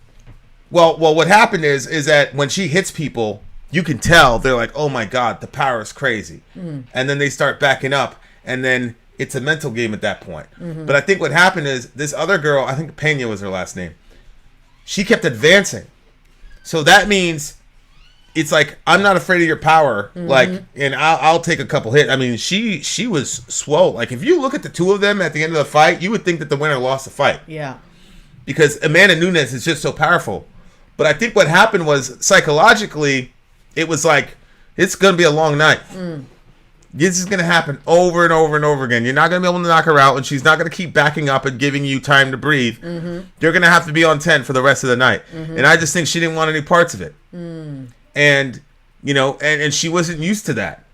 Well, what happened is that when she hits people, you can tell they're like, oh my God, the power is crazy. And then they start backing up. And then it's a mental game at that point. But I think what happened is this other girl, I think Pena was her last name, she kept advancing. So that means it's like, I'm not afraid of your power. Like, and I'll take a couple hits. I mean, she was swole. Like, if you look at the two of them at the end of the fight, you would think that the winner lost the fight. Yeah. Because Amanda Nunes is just so powerful. But I think what happened was, psychologically, it was like, it's going to be a long night. This is going to happen over and over and over again. You're not going to be able to knock her out, and she's not going to keep backing up and giving you time to breathe. You're going to have to be on 10 for the rest of the night. And I just think she didn't want any parts of it. And, you know, and she wasn't used to that.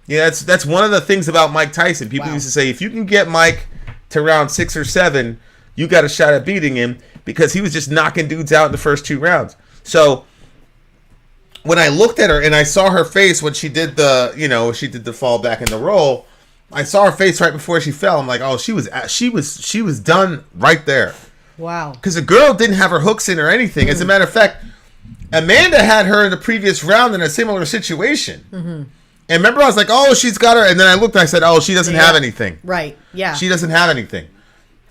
Yeah, that's one of the things about Mike Tyson. People used to say, if you can get Mike to round 6 or 7, you got a shot at beating him, because he was just knocking dudes out in the first 2 rounds. So when I looked at her and I saw her face when she did the fall back in the roll, I saw her face right before she fell. I'm like, oh, she was done right there. Wow. Because the girl didn't have her hooks in or anything. As a matter of fact, Amanda had her in the previous round in a similar situation. And remember, I was like, oh, she's got her. And then I looked and I said, oh, she doesn't have anything. Right. Yeah. She doesn't have anything.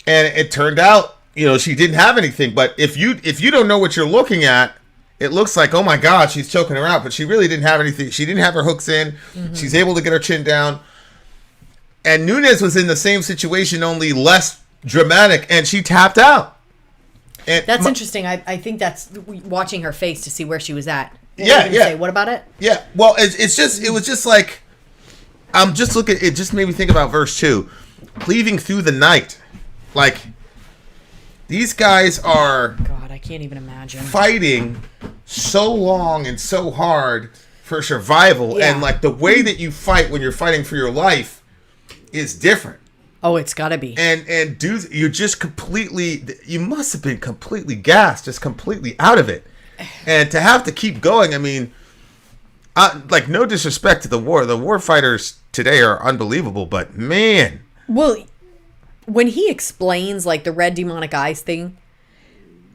And it turned out, you know, she didn't have anything. But if you don't know what you're looking at, it looks like, oh my God, she's choking her out. But she really didn't have anything. She didn't have her hooks in. She's able to get her chin down. And Nunes was in the same situation, only less dramatic. And she tapped out. And that's interesting. I think that's watching her face to see where she was at. What about it? Yeah. Well, it was just like, I'm just looking. It just made me think about verse 2, cleaving through the night. Like, these guys are, God, I can't even imagine, fighting so long and so hard for survival, and like the way that you fight when you're fighting for your life is different. Oh, it's gotta be. And dudes, you're just you must have been completely gassed, just completely out of it. And to have to keep going, I mean, like, no disrespect to the war fighters today are unbelievable, but man. Well, when he explains, like, the red demonic eyes thing,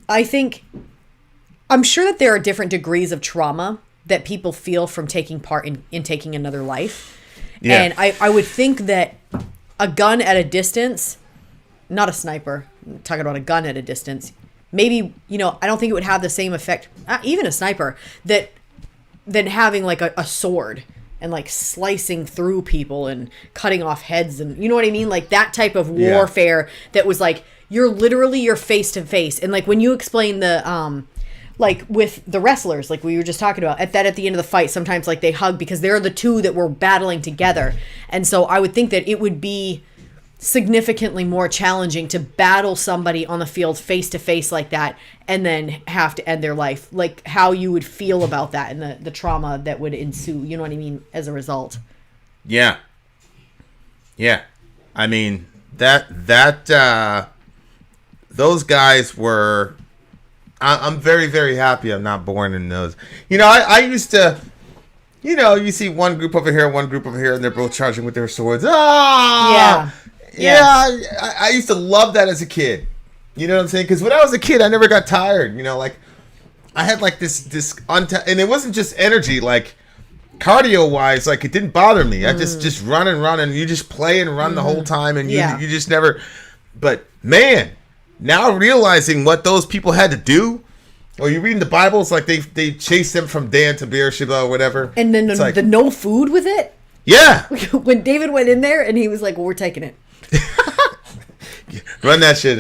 I'm sure that there are different degrees of trauma that people feel from taking part in taking another life. Yeah. And I would think that a gun at a distance, not a sniper, I'm talking about a gun at a distance, maybe, you know, I don't think it would have the same effect, even a sniper, than having like a sword and like slicing through people and cutting off heads, and you know what I mean? Like that type of warfare that was like, you're face to face. And like when you explain the, like with the wrestlers, like we were just talking about, at the end of the fight, sometimes like they hug because they're the two that were battling together. And so I would think that it would be significantly more challenging to battle somebody on the field face to face like that and then have to end their life. Like how you would feel about that and the trauma that would ensue, you know what I mean, as a result. Yeah. I mean, those guys were, I'm very, very happy I'm not born in those. You know, I used to, you know, you see one group over here, and they're both charging with their swords. Ah! Yeah, I used to love that as a kid. You know what I'm saying? Because when I was a kid, I never got tired. You know, like, I had like this and it wasn't just energy, like, cardio-wise, like, it didn't bother me. I just run and run, and you just play and run the whole time, and you just never, but, man, now realizing what those people had to do, or you reading the Bible, it's like they chased them from Dan to Beersheba or whatever. And then the no food with it? Yeah. When David went in there and he was like, well, we're taking it. Run that shit.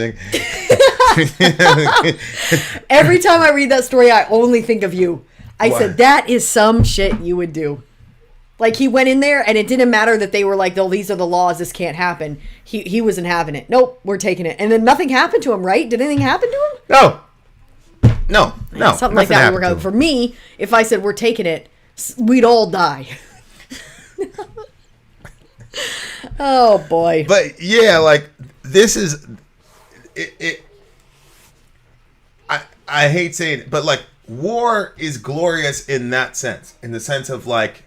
Every time I read that story, I only think of you. I said, that is some shit you would do. Like, he went in there, and it didn't matter that they were like, oh, these are the laws, this can't happen. He wasn't having it. Nope, we're taking it. And then nothing happened to him, right? Did anything happen to him? No. Something like that would work out. For me, if I said we're taking it, we'd all die. Oh, boy. But, yeah, like, this is... I hate saying it, but, like, war is glorious in that sense. In the sense of, like,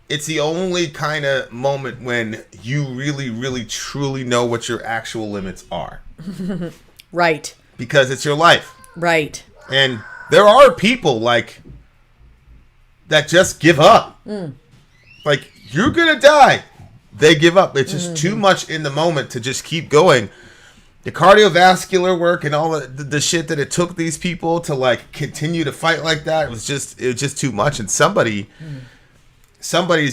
it's the only kind of moment when you really, really, truly know what your actual limits are. Right. Because it's your life. Right. And there are people like that just give up. Like, you're gonna die. They give up. It's just too much in the moment to just keep going. The cardiovascular work and all the shit that it took these people to like continue to fight like that was just too much. And somebody's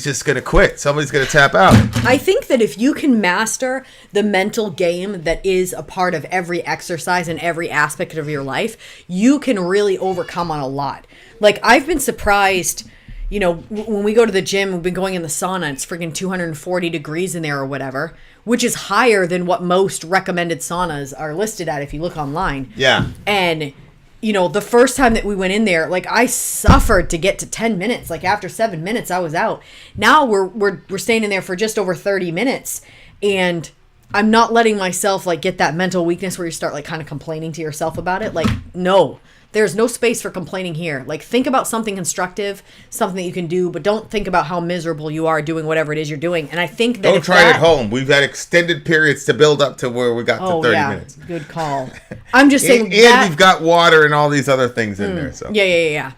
just gonna quit. Somebody's gonna tap out. I think that if you can master the mental game that is a part of every exercise and every aspect of your life, you can really overcome on a lot. Like, I've been surprised, you know, when we go to the gym, we've been going in the sauna, it's freaking 240 degrees in there or whatever, which is higher than what most recommended saunas are listed at if you look online. Yeah. And, you know, the first time that we went in there, like, I suffered to get to 10 minutes. Like, after 7 minutes, I was out. Now we're staying in there for just over 30 minutes. And I'm not letting myself, like, get that mental weakness where you start, like, kind of complaining to yourself about it. Like, no. There's no space for complaining here. Like, think about something constructive, something that you can do, but don't think about how miserable you are doing whatever it is you're doing. And I think that don't try it at home. We've had extended periods to build up to where we got to 30 minutes. Good call. I'm just saying and we've got water and all these other things in there. So yeah.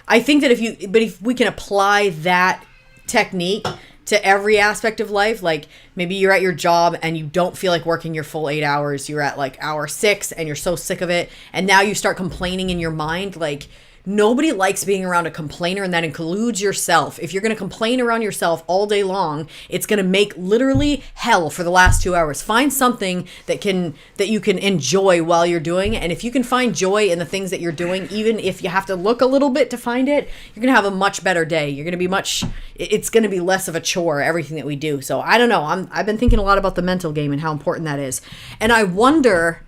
I think that if we can apply that technique to every aspect of life, like maybe you're at your job and you don't feel like working your full 8 hours, you're at like hour 6 and you're so sick of it, and now you start complaining in your mind. Like, nobody likes being around a complainer, and that includes yourself. If you're going to complain around yourself all day long, it's going to make literally hell for the last 2 hours. Find something that you can enjoy while you're doing it. And if you can find joy in the things that you're doing, even if you have to look a little bit to find it, you're going to have a much better day. You're going to be it's going to be less of a chore, everything that we do. So I don't know. I've been thinking a lot about the mental game and how important that is. And I wonder,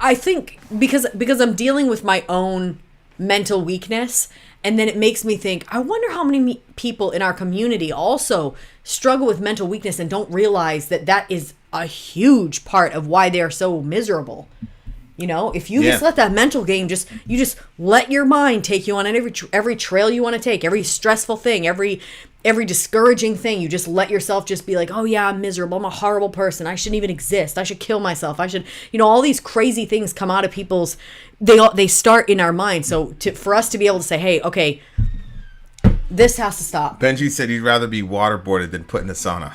I think because I'm dealing with my own mental weakness, and then it makes me think, I wonder how many people in our community also struggle with mental weakness and don't realize that is a huge part of why they're so miserable. You know, if you just let that mental game, you just let your mind take you on every trail you want to take, every stressful thing, every discouraging thing. You just let yourself just be like, oh yeah, I'm miserable. I'm a horrible person. I shouldn't even exist. I should kill myself. I should, all these crazy things come out of people's, they start in our mind. So for us to be able to say, hey, okay, this has to stop. Benji said he'd rather be waterboarded than put in a sauna.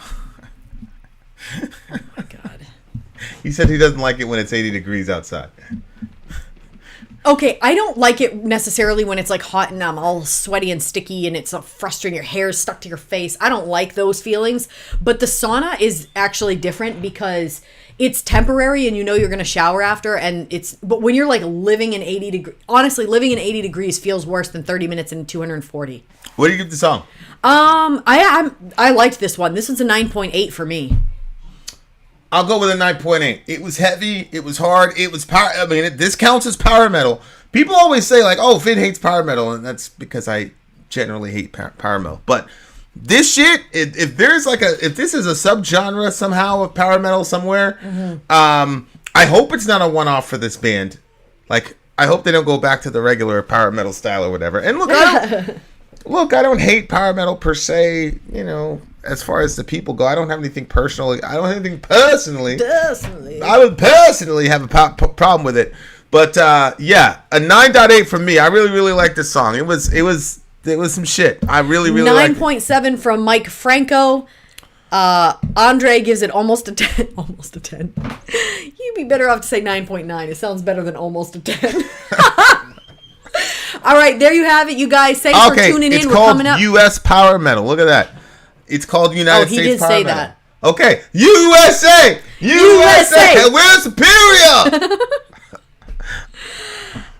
Oh my God. He said he doesn't like it when it's 80 degrees outside. Okay, I don't like it necessarily when it's like hot and I'm all sweaty and sticky and it's frustrating, your hair's stuck to your face. I don't like those feelings. But the sauna is actually different because it's temporary and you're going to shower after, but when you're like living in 80 degrees, honestly, living in 80 degrees feels worse than 30 minutes in 240. What do you give the song? I liked this one. This one's a 9.8 for me. I'll go with a 9.8. It was heavy. It was hard. It was power. I mean, this counts as power metal. People always say like, "Oh, Vin hates power metal," and that's because I generally hate power metal. But this shit, if this is a subgenre somehow of power metal somewhere, I hope it's not a one-off for this band. Like, I hope they don't go back to the regular power metal style or whatever. And look, I don't hate power metal per se. As far as the people go, I don't have anything personally. I would personally have a problem with it. But a 9.8 from me. I really, really like this song. It was some shit. I really, really like it. 9.7 from Mike Franco. Andre gives it almost a 10. Almost a 10. You'd be better off to say 9.9. It sounds better than almost a 10. All right, there you have it, you guys. Thanks for tuning in. We're coming up. U.S. Power Metal. Look at that. It's called United States Power Metal. He did say that. Okay. USA! We're superior!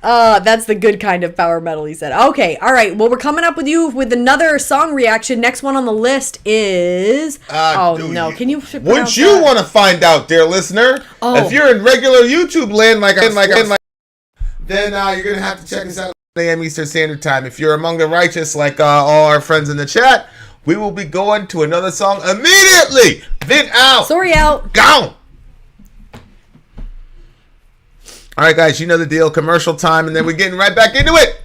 That's the good kind of power metal, he said. Okay, all right. Well, we're coming up with you with another song reaction. Next one on the list is... no. Can you... Wouldn't you want to find out, dear listener? If you're in regular YouTube land then you're going to have to check us out at 8 a.m. Eastern Standard Time. If you're among the righteous, like all our friends in the chat, we will be going to another song immediately. Vin out. Sorry out. Gone. All right, guys, you know the deal. Commercial time, and then we're getting right back into it.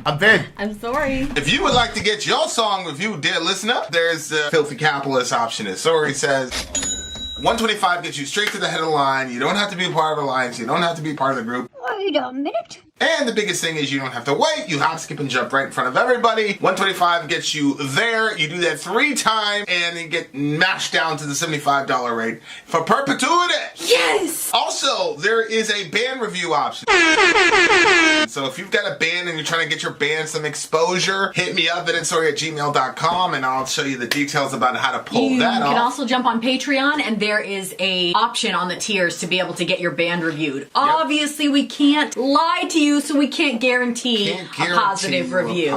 I'm Vin. I'm sorry. If you would like to get your song reviewed, dear listener, there's the filthy capitalist option. As Sori says, 125 gets you straight to the head of the line. You don't have to be a part of the alliance. You don't have to be part of the group. Wait a minute. And the biggest thing is you don't have to wait. You hop, skip, and jump right in front of everybody. 125 gets you there. You do that 3 times, and you get mashed down to the $75 rate for perpetuity. Yes! Also, there is a band review option. So if you've got a band and you're trying to get your band some exposure, hit me up at VinandSori@gmail.com, and I'll show you the details about how to pull that off. You can also jump on Patreon, and there is a option on the tiers to be able to get your band reviewed. Obviously, we can't lie to you, so we can't guarantee a positive review.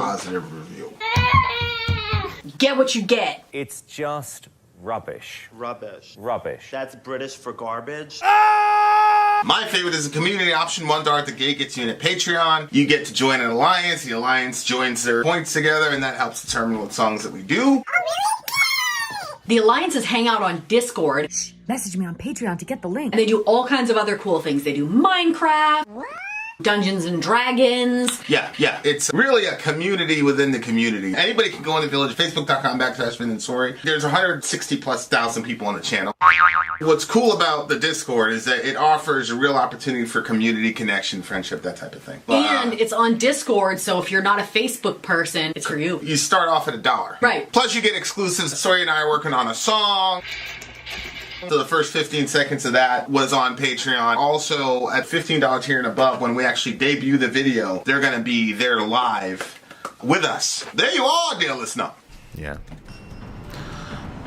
Get what you get. It's just rubbish. Rubbish. Rubbish. That's British for garbage. My favorite is the community option. $1 at the gate gets you in at Patreon. You get to join an alliance. The alliance joins their points together, and that helps determine what songs that we do. The alliances hang out on Discord, Message me on Patreon to get the link. and they do all kinds of other cool things. They do Minecraft, Dungeons and Dragons. Yeah. It's really a community within the community. Anybody can go in the village, facebook.com/VinandSori. There's 160,000+ people on the channel. What's cool about the Discord is that it offers a real opportunity for community connection, friendship, that type of thing. And it's on Discord, so if you're not a Facebook person, it's for you. You start off at $1. Right. Plus you get exclusives. Sori and I are working on a song. So the first 15 seconds of that was on Patreon. Also, at $15 tier and above, when we actually debut the video, they're going to be there live with us. There you are, dear listener. Yeah.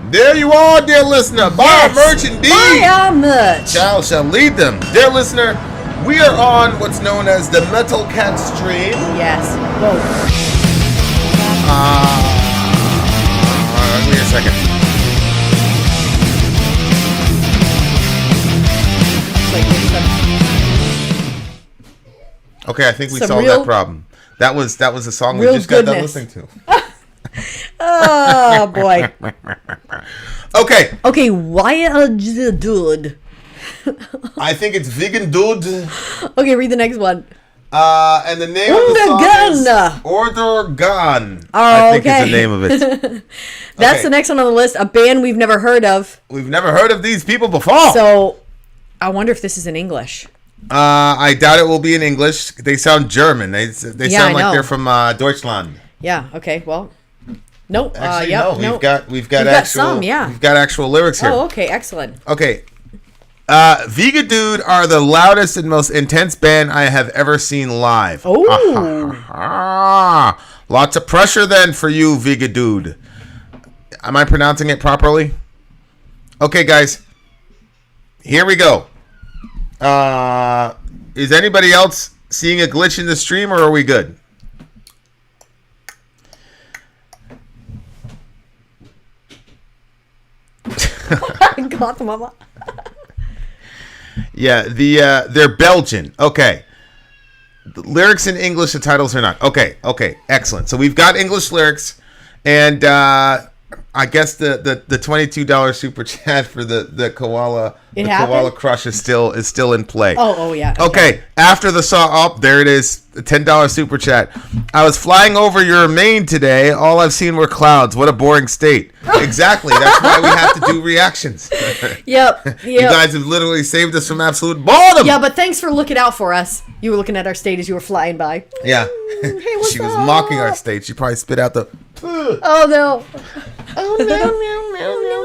There you are, dear listener. Buy our merch indeed. Buy our merch. Thou shall lead them. Dear listener, we are on what's known as the Metal Cat stream. Yes. Whoa. Give me a second. Okay, I think we solved that problem. That was a song we just got done listening to. Oh boy. Okay, Wiegedood. I think it's Wiegendood. Okay, read the next one. And the name of the song is Ordergan. Oh, I think is the name of it. That's Okay. the next one on the list. A band we've never heard of. We've never heard of these people before. So, I wonder if this is in English. I doubt it will be in English. They sound German. They sound like know. they're from Deutschland. Yeah. Okay. Well. Nope. Actually, Yep, no. nope. We've got actual. some, yeah. We've got actual lyrics here. Oh, okay. Excellent. Okay. Wiegedood are the loudest and most intense band I have ever seen live. Oh. Lots of pressure then for you, Wiegedood. Am I pronouncing it properly? Okay, guys. Here we go. Is anybody else seeing a glitch in the stream, or are we good? God, mama. Yeah, they're Belgian. Okay. The lyrics in English, the titles are not. Okay, excellent. So we've got English lyrics, and I guess the $22 super chat for the koala koala crush is still in play. Oh yeah. Okay, after the song, oh, there it is, the $10 super chat. I was flying over your Maine today. All I've seen were clouds. What a boring state. Exactly. That's why we have to do reactions. Yep. You guys have literally saved us from absolute boredom. Yeah, but thanks for looking out for us. You were looking at our state as you were flying by. Yeah. Hey, what's She was up? mocking our state. She probably spit out the. Oh no. Oh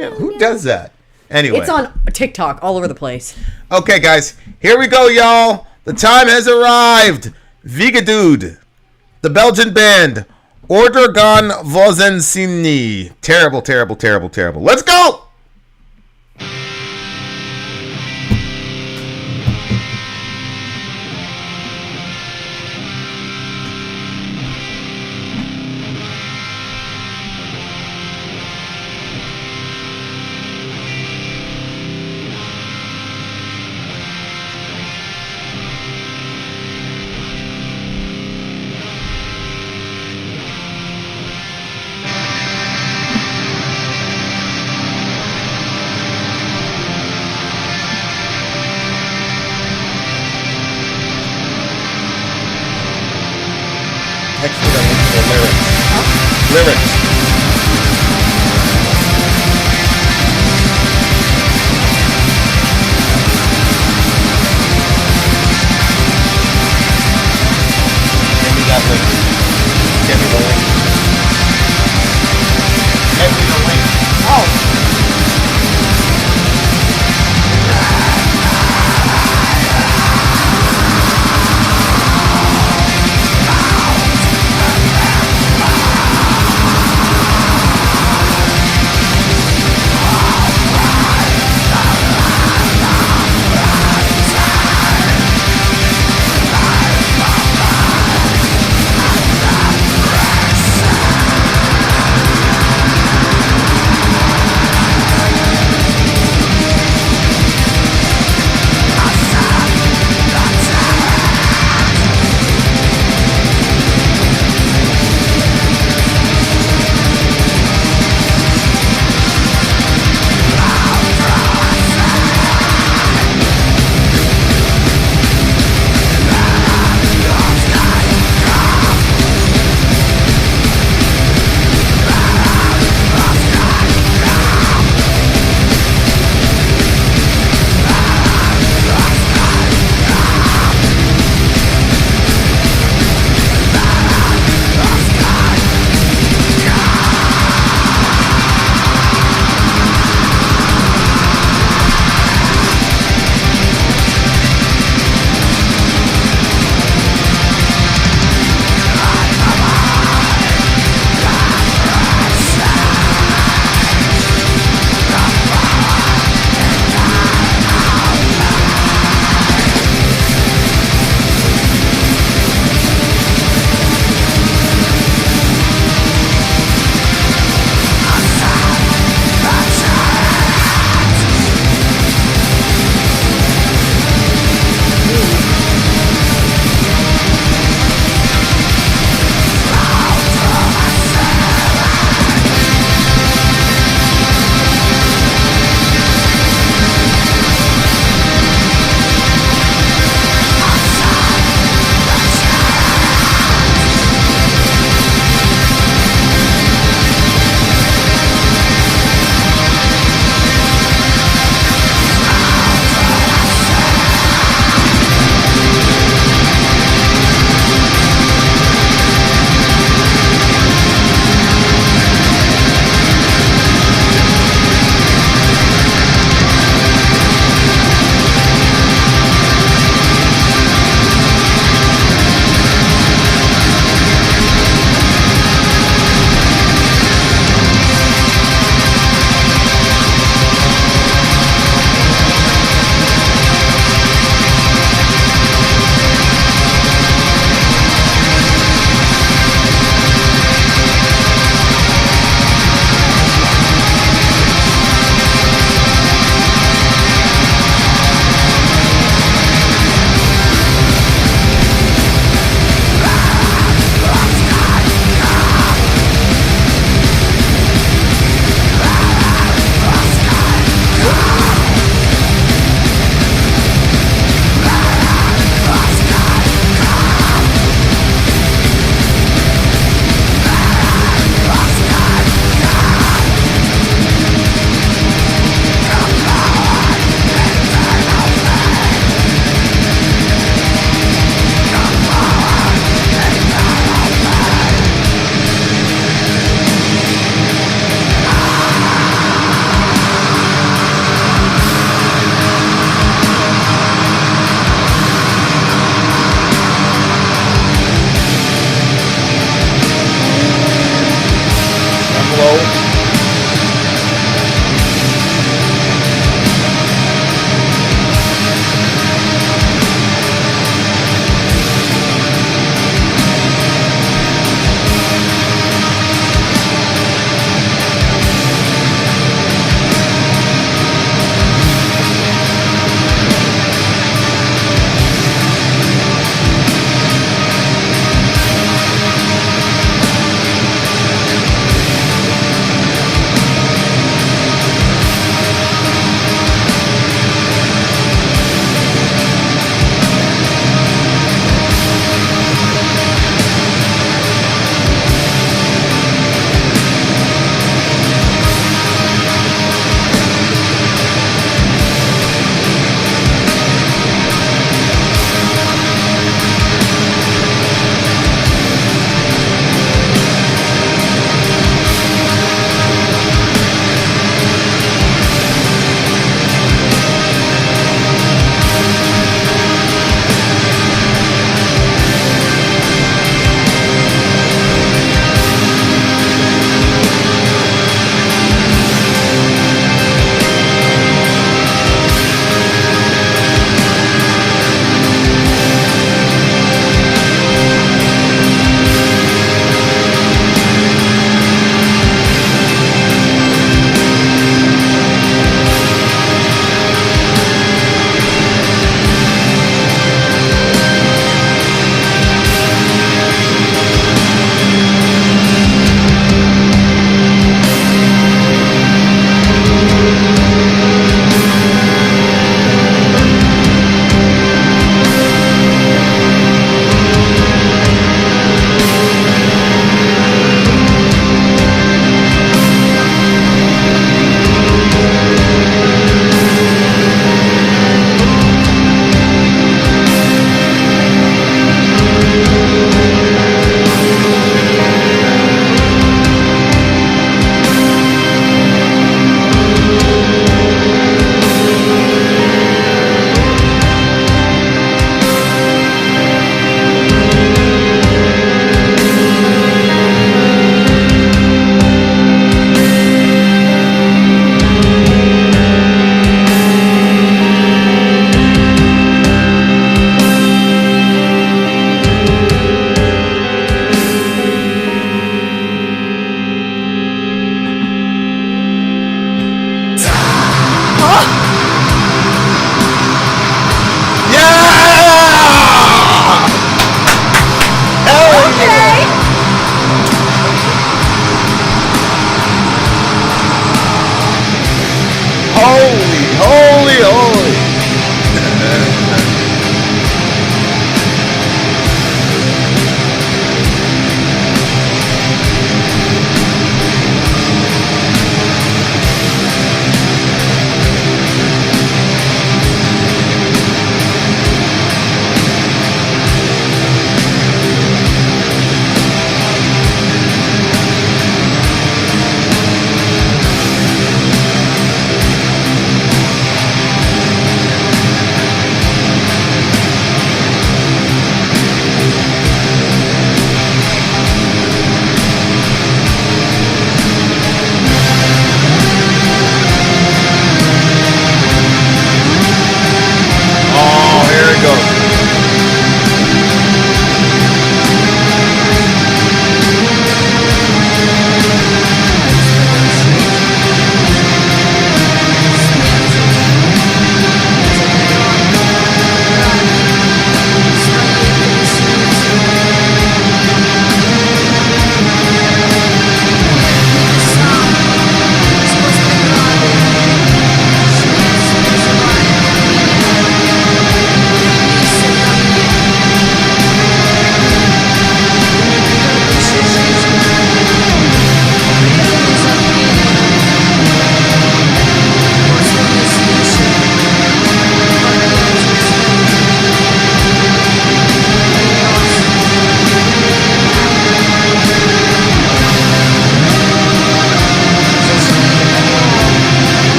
no. Who does that? Anyway. It's on TikTok all over the place. Okay, guys. Here we go, y'all. The time has arrived. Wiegedood. The Belgian band. Ordergan Vozensini. Terrible. Let's go! Text me the link to the lyrics. Lyrics. Give me that link. Give me the link. Give me the link. Oh.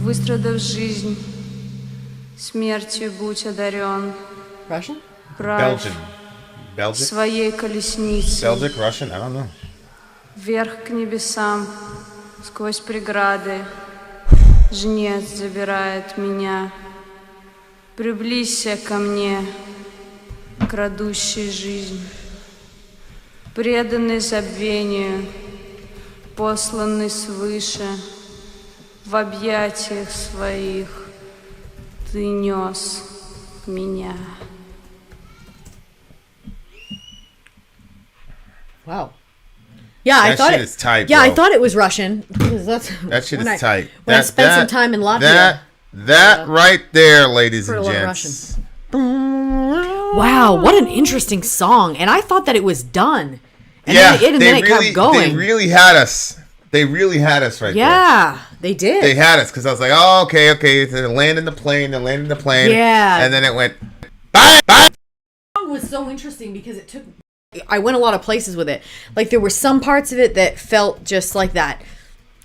выстрадав жизнь, смертью будь одарен. Russian? Правь Belgian? своей колесницей. Belgic? Russian? I don't know. Вверх к небесам, сквозь преграды, жнец забирает меня. Приблизься ко мне, крадущий жизнь, преданный забвению, посланный свыше, в объятиях своих ты нес меня. Wow. Yeah, I That thought shit it. is tight, yeah, I bro. thought it was Russian. Because That shit when is tight. When I spent some time in Latvia. That right there, ladies Heard and a lot of gents. Wow, what an interesting song! And I thought that it was done. And Yeah, then it kept going. They really had us. They really had us right there. Yeah, they did. They had us because I was like, oh, okay. They're landing the plane. Yeah. And then it went, bye. It was so interesting because it took. I went a lot of places with it. Like there were some parts of it that felt just like that.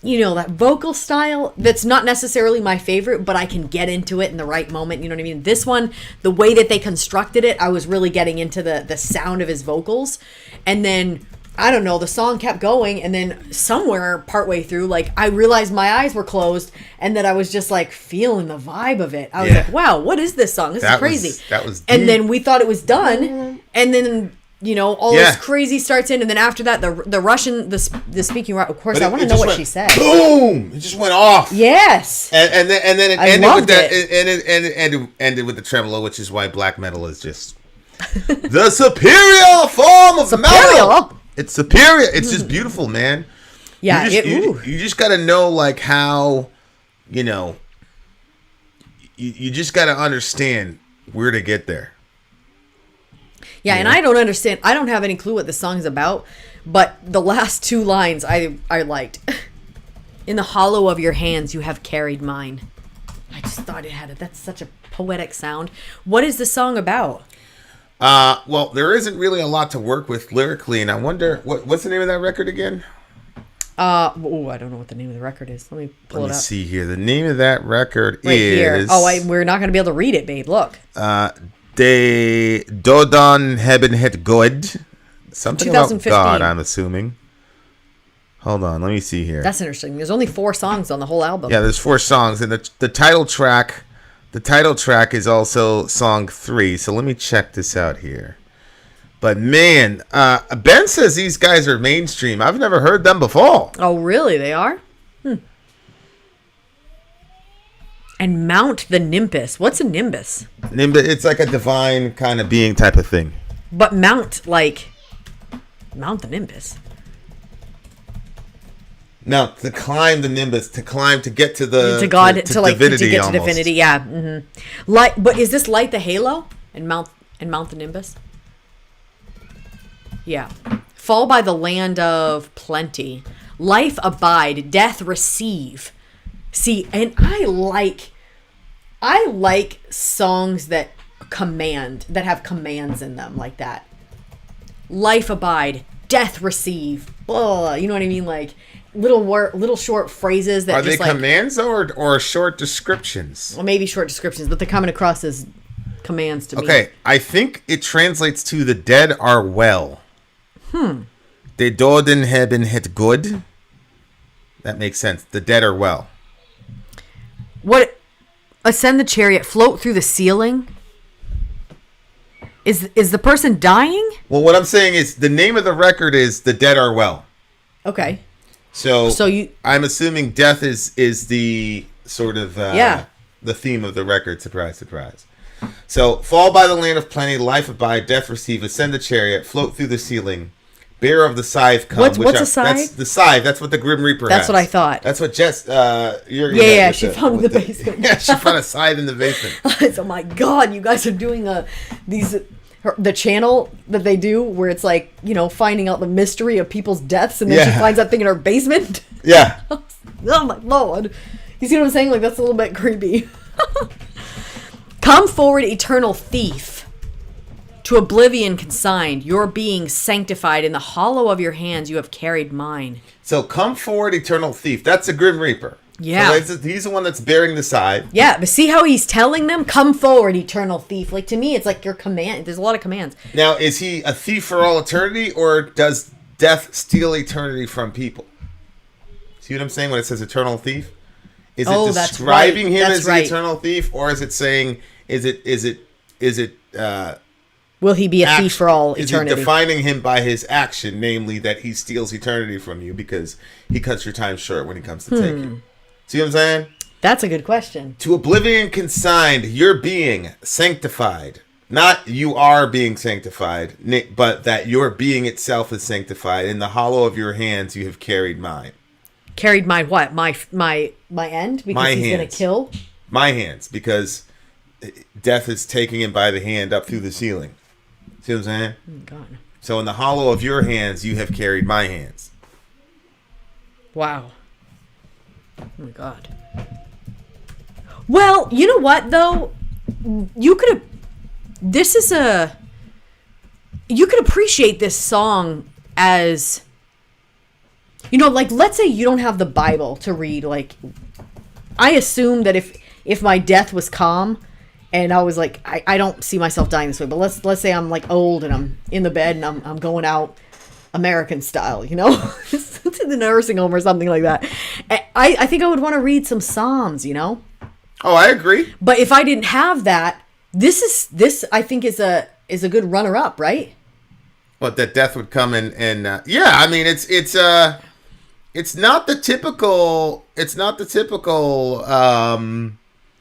You know, that vocal style that's not necessarily my favorite, but I can get into it in the right moment. You know what I mean? This one, the way that they constructed it, I was really getting into the sound of his vocals. And then, I don't know, the song kept going. And then somewhere partway through, like, I realized my eyes were closed and that I was just like feeling the vibe of it. I was like, wow, what is this song? This is crazy. That was deep. And then we thought it was done. And then, you know, all this crazy starts in, and then after that, the Russian, the speaking, of course, I want to know what she said. Boom! It just went off. Yes. And then it I ended with loved that. it. And ended with the tremolo, which is why black metal is just the superior form of metal. It's superior. It's just beautiful, man. Yeah. You just got to know like how, you know, you just got to understand where to get there. Yeah, and I don't understand. I don't have any clue what the song's about, but the last two lines I liked. In the hollow of your hands, you have carried mine. I just thought that's such a poetic sound. What is the song about? Well, there isn't really a lot to work with lyrically, and I wonder what's the name of that record again? I don't know what the name of the record is. Let me pull it up. Let me see here. The name of that record Right is here. We're not going to be able to read it, babe. Look. De Dodon Hebben Het Good. Something about 2015. God, I'm assuming. Hold on, let me see here. That's interesting. There's only 4 songs on the whole album. Yeah, there's 4 songs, and the title track. The title track is also song 3. So let me check this out here. But man, Ben says these guys are mainstream. I've never heard them before. Oh, really? They are? And Mount the Nimbus. What's a Nimbus? It's like a divine kind of being type of thing. But Mount the Nimbus. Now, to climb the Nimbus, to get to the to God, to divinity, get to almost. divinity. Yeah. Mm-hmm. But is this Light the Halo and Mount the Nimbus? Yeah. Fall by the land of plenty. Life abide, death receive. See, and I like songs that have commands in them like that. Life abide, death receive. Oh, you know what I mean? Like little short phrases that are just they commands or short descriptions? Well, maybe short descriptions, but they're coming across as commands to me. Okay, I think it translates to the dead are well. De doden hebben het good. That makes sense. The dead are well. What? Ascend the chariot, float through the ceiling. Is the person dying? Well, what I'm saying is the name of the record is The Dead Are Well. Okay. So I'm assuming death is the sort of the theme of the record. Surprise, surprise. So fall by the land of plenty, life abide, death receive, ascend the chariot, float through the ceiling, bearer of the scythe come. What's a scythe? That's the scythe. That's what the Grim Reaper has. That's what I thought. That's what Jess. She found in the basement. Yeah, she found a scythe in the basement. Oh my God, you guys are doing the channel that they do where it's like, you know, finding out the mystery of people's deaths, and then she finds that thing in her basement. Yeah. Oh my Lord. You see what I'm saying? Like, that's a little bit creepy. Come forward, eternal thief. To oblivion consigned, your being sanctified. In the hollow of your hands, you have carried mine. So come forward, eternal thief. That's a Grim Reaper. Yeah. So he's the one that's bearing the side. Yeah, but see how he's telling them, come forward, eternal thief. Like, to me, it's like your command. There's a lot of commands. Now, is he a thief for all eternity, or does death steal eternity from people? See what I'm saying when it says eternal thief? Is it describing him as the eternal thief, or is it saying, is it will he be a thief for all eternity? Is it defining him by his action, namely that he steals eternity from you because he cuts your time short when he comes to take you? See what I'm saying? That's a good question. To oblivion consigned, you're being sanctified. Not you are being sanctified, but that your being itself is sanctified. In the hollow of your hands you have carried mine. Carried my what? My end? Because he's going to kill? My hands, because death is taking him by the hand up through the ceiling. See what I'm saying? Oh, God. So in the hollow of your hands you have carried my hands. Wow. Oh my God. Well, you know what though? You could appreciate this song as, you know, like, let's say you don't have the Bible to read. Like, I assume that if my death was calm and I was like, I don't see myself dying this way, but let's say I'm like old and I'm in the bed and I'm going out American style, you know, to the nursing home or something like that. I think I would want to read some Psalms, you know. Oh, I agree. But if I didn't have that, this I think is a good runner up, right? But that death would come and yeah, I mean it's not the typical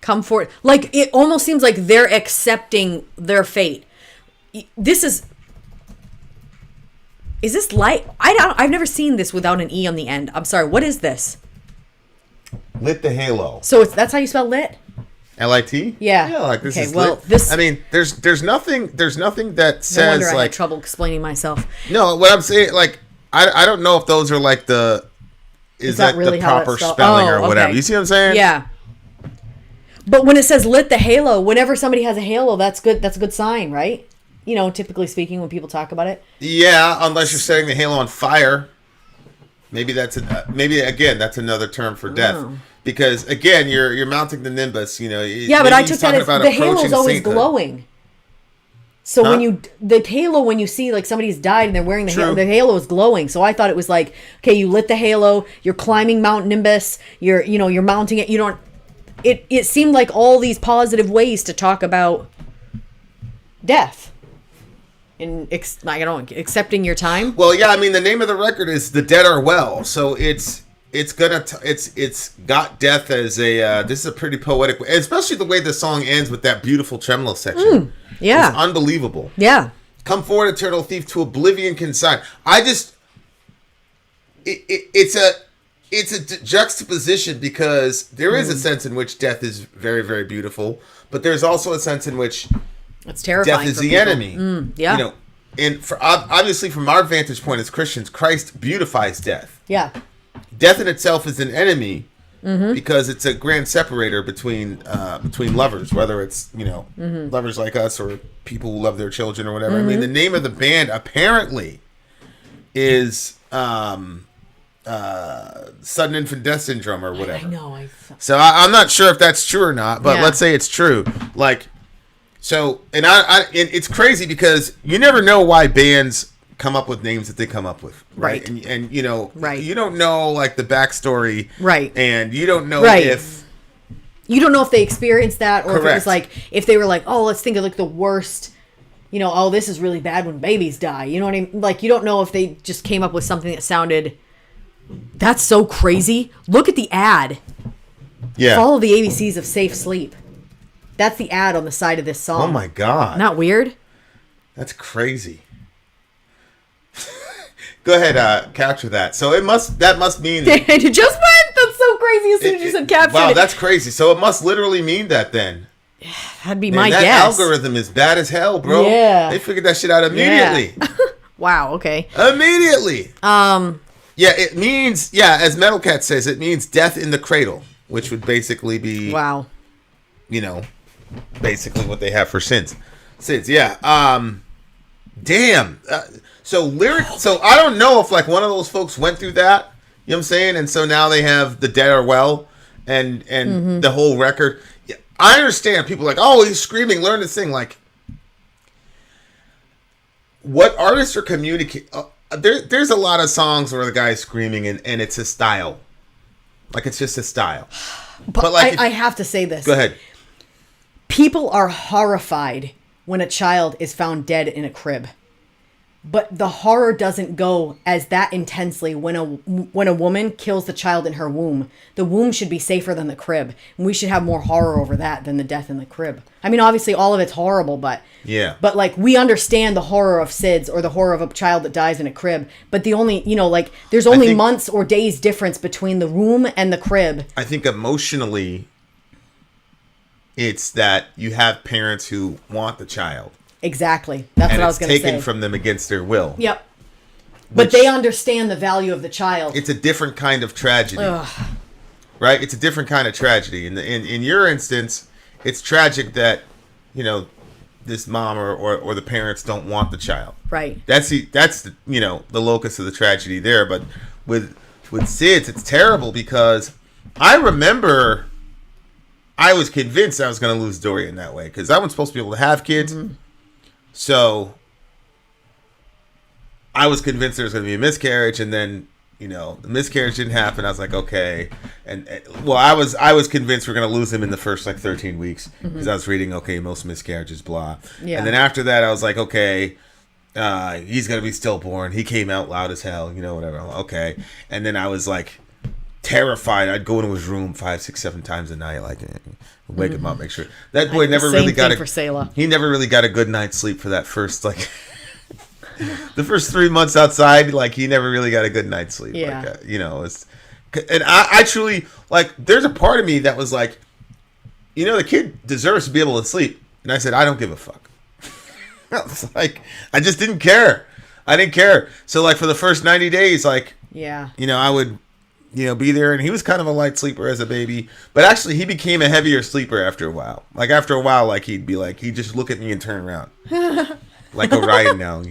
come forward. Like, it almost seems like they're accepting their fate. This is this light? I've never seen this without an E on the end. I'm sorry. What is this? Lit the halo. So that's how you spell lit? L-I-T? Yeah. Yeah, like this okay, is well, lit. this. I mean, there's nothing that says No wonder I like had trouble explaining myself. No, what I'm saying, like, I don't know if those are like is that really the how proper it's spelled? spelling Oh, or whatever. okay. You see what I'm saying? Yeah. But when it says lit the halo, whenever somebody has a halo, that's good. That's a good sign, right? You know, typically speaking, when people talk about it. Yeah, unless you're setting the halo on fire. Maybe that's that's another term for death. Oh. Because again, you're mounting the nimbus. You know. Yeah, but I took that as the halo's always glowing. So when the halo, when you see like somebody's died and they're wearing the halo is glowing. So I thought it was like, okay, you lit the halo, you're climbing Mount Nimbus, you're mounting it. You don't. It seemed like all these positive ways to talk about death. And accepting your time. Well, yeah, I mean the name of the record is "The Dead Are Well," so it's got death as a this is a pretty poetic way, especially the way the song ends with that beautiful tremolo section. Yeah, it's unbelievable. Yeah, come forward, eternal thief, to oblivion consign. It's a juxtaposition because there is a sense in which death is very, very beautiful, but there's also a sense in which it's terrifying. Death is the enemy. Yeah. You know, and obviously from our vantage point as Christians, Christ beautifies death. Yeah. Death in itself is an enemy because it's a grand separator between lovers, whether it's lovers like us or people who love their children or whatever. I mean, the name of the band apparently is Sudden Infant Death Syndrome or whatever. I know. So I'm not sure if that's true or not, but let's say it's true. Like. So, and it's crazy because you never know why bands come up with names that they come up with, right? And you know, you don't know like the backstory, right? And you don't know if they experienced that, or correct. if it was like if they were like, oh, let's think of like the worst, oh, this is really bad when babies die. You know what I mean? Like you don't know if they just came up with something that sounded. That's so crazy. Look at the ad. Yeah. Follow the ABCs of safe sleep. That's the ad on the side of this song. Oh my God. Not weird? That's crazy. Go ahead, capture that. So that must mean it just went. That's so crazy as soon as you said capture. Wow, that's crazy. So it must literally mean that then. That'd be my guess. That algorithm is bad as hell, bro. Yeah. They figured that shit out immediately. Yeah. Wow, okay. Immediately. Yeah, it means as Metal Cat says, it means death in the cradle, which would basically be basically what they have for sins, yeah. Damn. So I don't know if like one of those folks went through that, you know what I'm saying, and so now they have the dead are well, and the whole record. I understand people are like, oh, he's screaming, learn to sing. Like, what artists are communicating? There's a lot of songs where the guy's screaming and it's a style. Like, it's just a style. But like, I have to say this. Go ahead. People are horrified when a child is found dead in a crib. But the horror doesn't go as that intensely when a woman kills the child in her womb. The womb should be safer than the crib. And we should have more horror over that than the death in the crib. I mean, obviously, all of it's horrible, but yeah. But like, we understand the horror of SIDS or the horror of a child that dies in a crib. But the only, there's only months or days difference between the womb and the crib. I think emotionally, it's that you have parents who want the child. Exactly. That's what I was going to say. And it's taken from them against their will. Yep. But they understand the value of the child. It's a different kind of tragedy. Ugh. Right? It's a different kind of tragedy. In your instance, it's tragic that, this mom or the parents don't want the child. Right. That's the locus of the tragedy there. But with SIDS, it's terrible because I remember I was convinced I was going to lose Dorian that way because I wasn't supposed to be able to have kids. Mm-hmm. So I was convinced there was going to be a miscarriage, and then the miscarriage didn't happen. I was like, okay, and I was convinced we're going to lose him in the first 13 weeks because I was reading, okay, most miscarriages, blah, and then after that I was like, okay, he's going to be stillborn. He came out loud as hell, whatever. Okay, and then I was like terrified. I'd go into his room 5, 6, 7 times a night, wake him up, make sure that boy never really got he never really got a good night's sleep for that first the first 3 months outside. He never really got a good night's sleep. Yeah. And I truly there's a part of me that was like, the kid deserves to be able to sleep, and I said I don't give a fuck. I was like, I just didn't care. I didn't care. So for the first 90 days, I would be there, and he was kind of a light sleeper as a baby, but actually he became a heavier sleeper after a while. After a while, he'd be he'd just look at me and turn around. Like Orion now,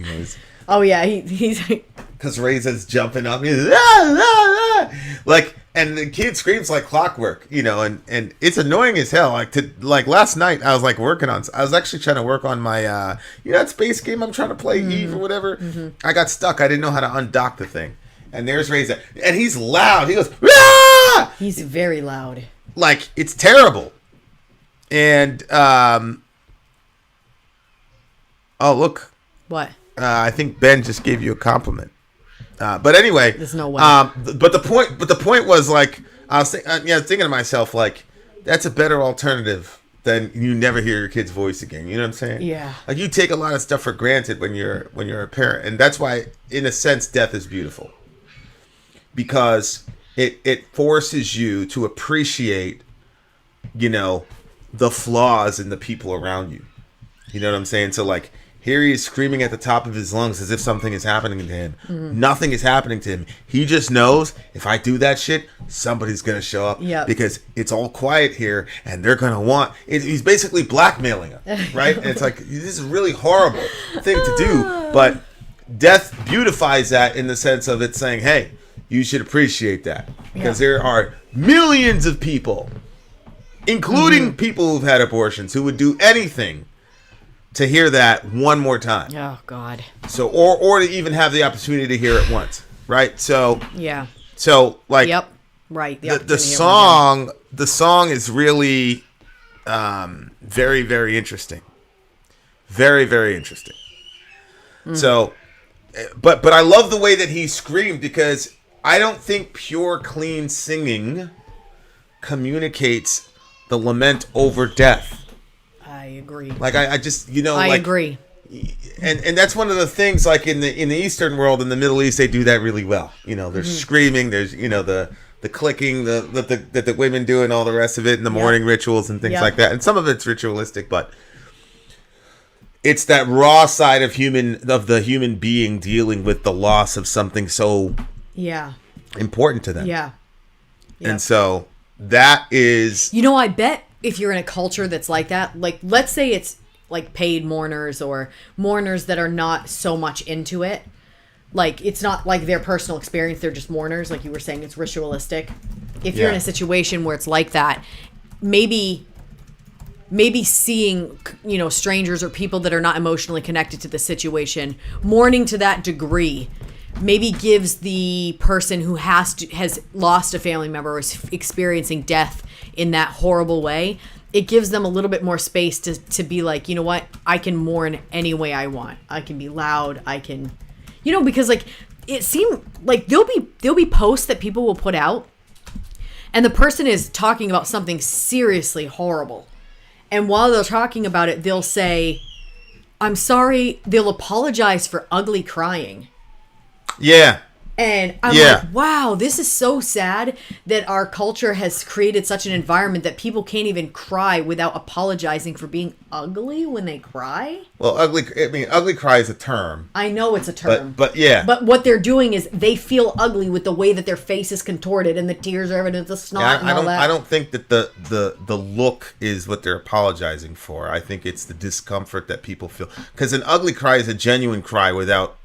Oh yeah, he's because Reza's jumping up, he's ah, ah, ah. And the kid screams like clockwork, and it's annoying as hell. Last night I was I was actually trying to work on my that space game I'm trying to play, Eve or whatever. Mm-hmm. I got stuck. I didn't know how to undock the thing. And there's Reza. And he's loud. He goes, ah! He's very loud. It's terrible. And, oh, look. What? I think Ben just gave you a compliment. But anyway. There's no way. But the point was, I was thinking to myself, that's a better alternative than you never hear your kid's voice again. You know what I'm saying? Yeah. You take a lot of stuff for granted when you're a parent. And that's why, in a sense, death is beautiful. Because it forces you to appreciate, the flaws in the people around you. You know what I'm saying? So here he is screaming at the top of his lungs as if something is happening to him. Mm-hmm. Nothing is happening to him. He just knows if I do that shit, somebody's going to show up. Yep. Because it's all quiet here and they're going to want it. He's basically blackmailing him, right? And it's this is a really horrible thing to do. But death beautifies that in the sense of it saying, hey, you should appreciate that. Because there are millions of people, including people who've had abortions, who would do anything to hear that one more time. Oh, God. So, or to even have the opportunity to hear it once, right? So, yeah. So, yep, right. The song is really very, very interesting. Very, very interesting. Mm. So, but I love the way that he screamed because I don't think pure, clean singing communicates the lament over death. I agree. I just, I agree. And that's one of the things, in the Eastern world, in the Middle East, they do that really well. There's screaming, there's, the clicking, that the women do and all the rest of it, and the mourning rituals and things like that. And some of it's ritualistic, but it's that raw side of the human being dealing with the loss of something so important to them. Yeah. Yep. And so that is... I bet if you're in a culture that's like that, let's say it's paid mourners or mourners that are not so much into it, like it's not like their personal experience, they're just mourners, like you were saying, it's ritualistic. If you're in a situation where it's like that, maybe seeing, you know, strangers or people that are not emotionally connected to the situation, mourning to that degree, maybe gives the person who has lost a family member or is experiencing death in that horrible way, it gives them a little bit more space to be like, you know what, I can mourn any way I want. I can be loud. I can, you know, because like it seemed like there'll be posts that people will put out, and the person is talking about something seriously horrible. And while they're talking about it, they'll say, I'm sorry. They'll apologize for ugly crying. Yeah. And I'm like, wow, this is so sad that our culture has created such an environment that people can't even cry without apologizing for being ugly when they cry. Well, ugly cry is a term. I know it's a term. But yeah. But what they're doing is they feel ugly with the way that their face is contorted and the tears are evident, the snot and all that. I don't think that the look is what they're apologizing for. I think it's the discomfort that people feel. Because an ugly cry is a genuine cry without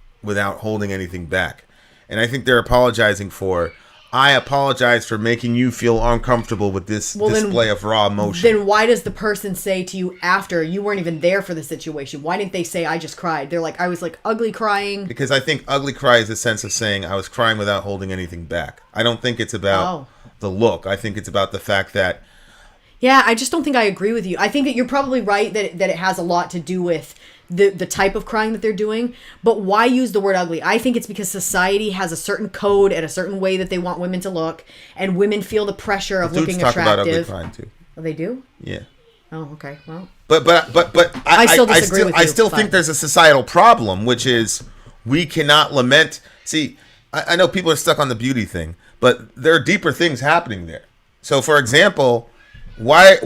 holding anything back. And I think they're apologizing for, I apologize for making you feel uncomfortable with this display of raw emotion. Then why does the person say to you after, you weren't even there for the situation? Why didn't they say, I just cried? They're like, I was like ugly crying. Because I think ugly cry is a sense of saying I was crying without holding anything back. I don't think it's about the look. I think it's about the fact that... Yeah, I just don't think I agree with you. I think that you're probably right that it has a lot to do with the type of crying that they're doing. But why use the word ugly? I think it's because society has a certain code and a certain way that they want women to look, and women feel the pressure of looking attractive. Dudes talk about ugly crying too. Oh, they do? Yeah. Oh, okay. Well. But I still disagree with you. I still think there's a societal problem, which is we cannot lament. See, I know people are stuck on the beauty thing, but there are deeper things happening there. So, for example, why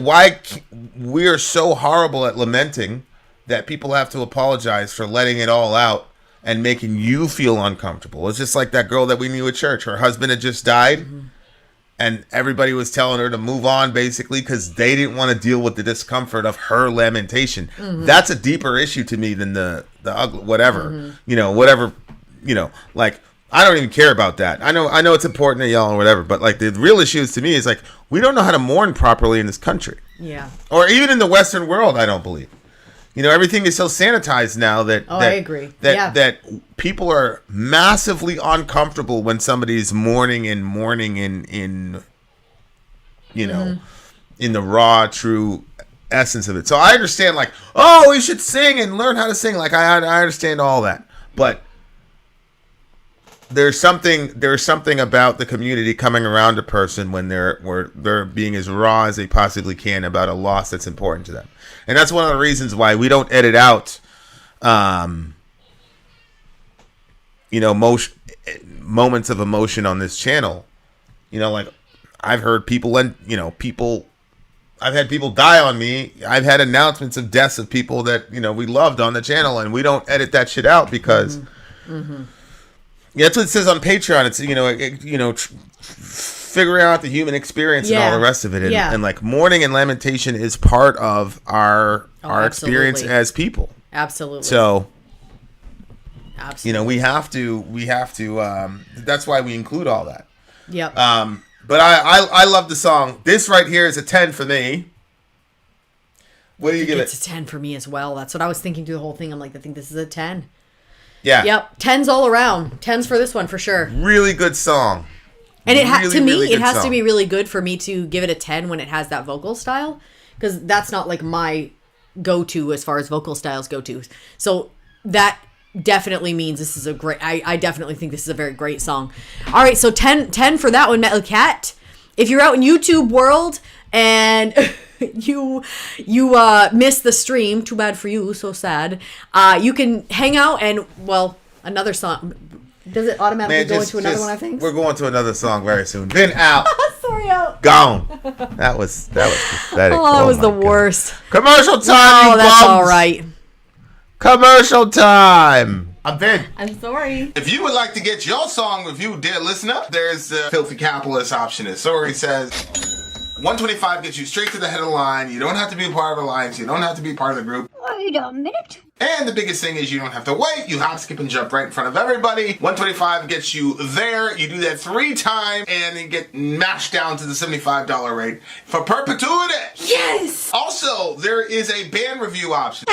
we are so horrible at lamenting that people have to apologize for letting it all out and making you feel uncomfortable. It's just like that girl that we knew at church. Her husband had just died, and everybody was telling her to move on, basically, because they didn't want to deal with the discomfort of her lamentation. That's a deeper issue to me than the ugly, whatever, like, I don't even care about that. I know it's important to y'all or whatever, but like the real issue is to me is like, we don't know how to mourn properly in this country. Yeah. Or even in the Western world, I don't believe. You know, everything is so sanitized now that I agree. That people are massively uncomfortable when somebody's mourning in you know, in the raw, true essence of it. So I understand, like, oh, we should sing and learn how to sing. Like, I understand all that, but there's something about the community coming around a person when they're being as raw as they possibly can about a loss that's important to them. And that's one of the reasons why we don't edit out, moments of emotion on this channel. You know, like I've heard people I've had people die on me. I've had announcements of deaths of people that, we loved on the channel, and we don't edit that shit out because that's what it says on Patreon. It's, figuring out the human experience and all the rest of it. And like mourning and lamentation is part of our experience as people. Absolutely. So, absolutely. we have to, that's why we include all that. Yep. But I love the song. This right here is a 10 for me. What do you give it? It's a 10 for me as well. That's what I was thinking through the whole thing. I'm like, I think this is a 10. Yeah. Yep. 10s all around. 10s for this one for sure. Really good song. And it has song. to be really good for me to give it a 10 when it has that vocal style, because that's not like my go-to as far as vocal styles go to. So that definitely means this is a great, I definitely think this is a very great song. All right, so 10 for that one, Metal Cat. If you're out in YouTube world and you missed the stream, too bad for you, so sad. You can hang out and, another song. Does it automatically go into another one, I think? We're going to another song very soon. Vin out. Sorry, out. Gone. That was pathetic. Oh, that was the worst. Commercial time, Oh, that's all right. Commercial time. I'm Vin. I'm sorry. If you would like to get your song reviewed, dear listener, there's the Filthy Capitalist option. As Sori says, 125 gets you straight to the head of the line. You don't have to be a part of the alliance. You don't have to be part of the group. Wait a minute. And the biggest thing is you don't have to wait. You hop, skip, and jump right in front of everybody. 125 gets you there. You do that 3 times, and then get mashed down to the $75 rate for perpetuity. Yes! Also, there is a band review option.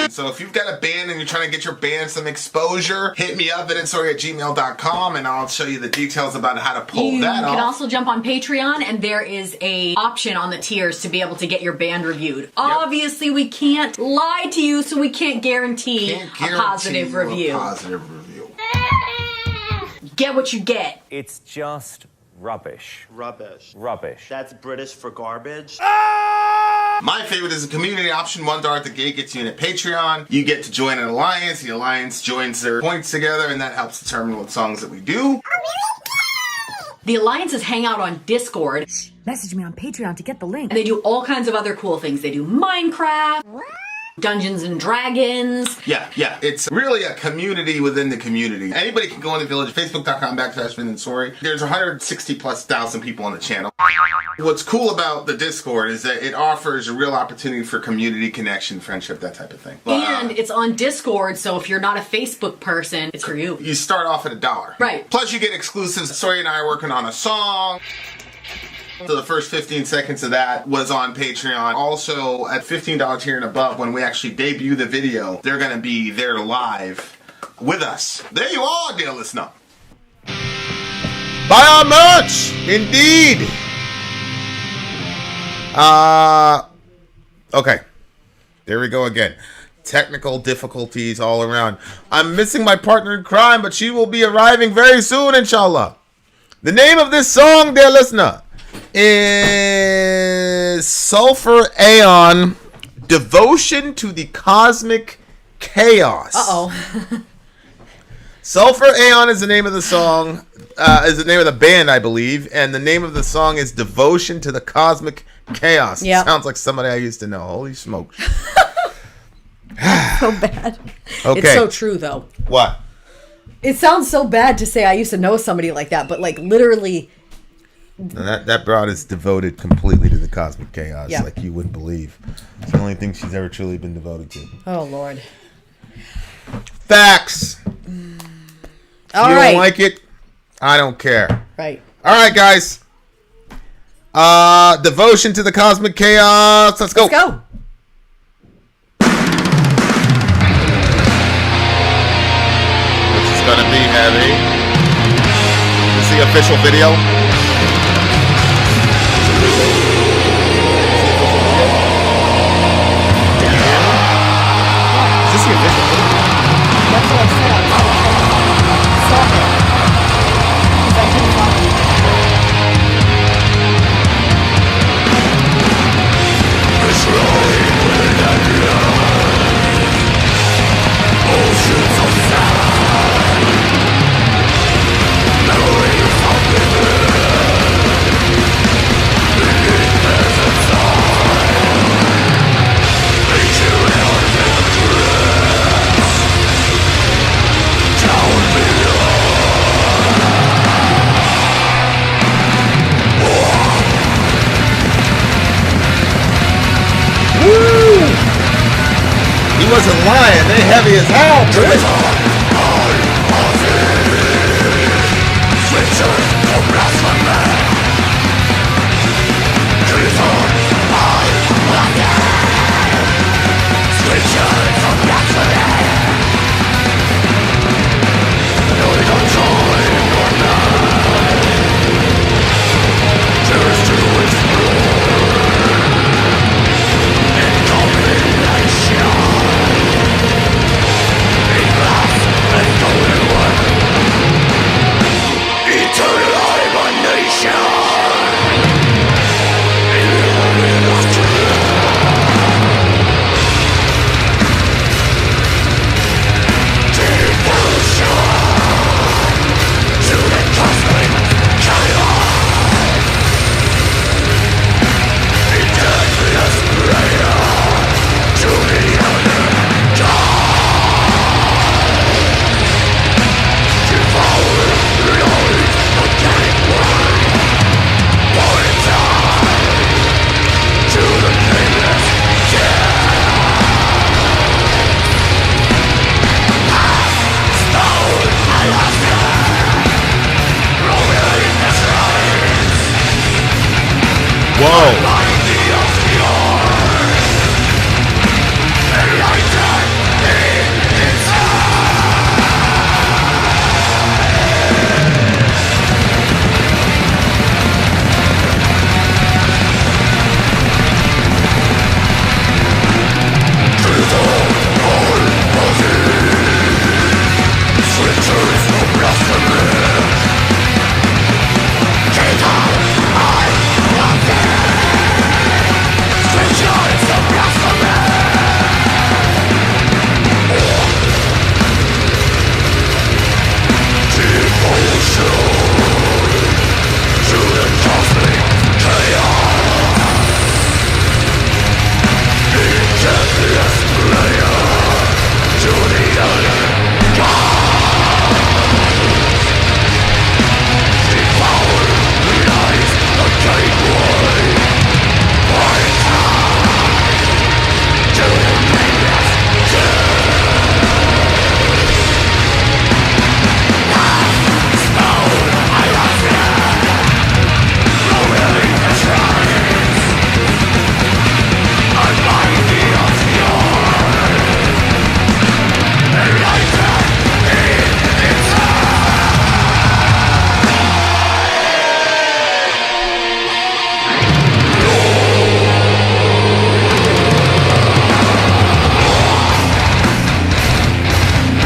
So if you've got a band and you're trying to get your band some exposure, hit me up at VinandSori@gmail.com, and I'll show you the details about how to pull that off. You can also jump on Patreon, and there is a option on the tiers to be able to get your band reviewed. Obviously, we can't lie to you, so we can't guarantee a positive review. Get what you get. It's just rubbish. Rubbish. Rubbish. That's British for garbage. My favorite is a community option. $1 at the gate gets you in at Patreon. You get to join an alliance. The alliance joins their points together, and that helps determine what songs that we do. The alliances hang out on Discord. Message me on Patreon to get the link. And they do all kinds of other cool things. They do Minecraft, Dungeons and Dragons. Yeah. It's really a community within the community. Anybody can go in the village, facebook.com/VinandSori. There's 160,000+ people on the channel. What's cool about the Discord is that it offers a real opportunity for community connection, friendship, that type of thing. And it's on Discord, so if you're not a Facebook person, it's for you. You start off at $1. Right. Plus you get exclusives. Sori and I are working on a song. So the first 15 seconds of that was on Patreon. Also, at $15 tier and above, when we actually debut the video, they're going to be there live with us. There you are, dear listener. Buy our merch! Indeed! Okay. There we go again. Technical difficulties all around. I'm missing my partner in crime, but she will be arriving very soon, inshallah. The name of this song, dear listener, is Sulfur Aeon, Devotion to the Cosmic Chaos. Sulfur Aeon is the name of the song, is the name of the band, I believe, and the name of the song is Devotion to the Cosmic Chaos. Yep. Sounds like somebody I used to know. Holy smokes. So bad. Okay. It's so true, though. What? It sounds so bad to say I used to know somebody like that, but like literally. That broad is devoted completely to the cosmic chaos, Yeah. like you wouldn't believe. It's the only thing she's ever truly been devoted to. Oh, Lord. Facts. All you right. don't like it? I don't care. Right. All right, guys. Devotion to the cosmic chaos. Let's go. Let's go. This is gonna be heavy. This is the official video. Is this the official video? That's what I said. Stop it. 'Cause I couldn't find it. He wasn't lying. They heavy as hell, dude.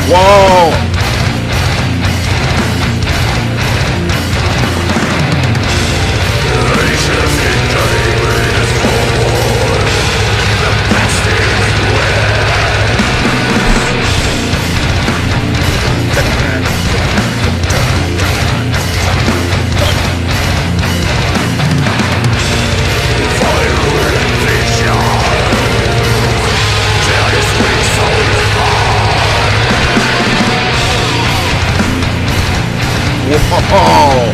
Whoa! Whoa!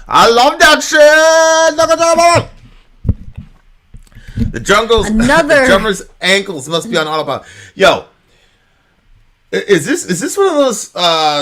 I love that shit. Look at that. The the drummer's ankles must be on autopilot. Yo, is this one of those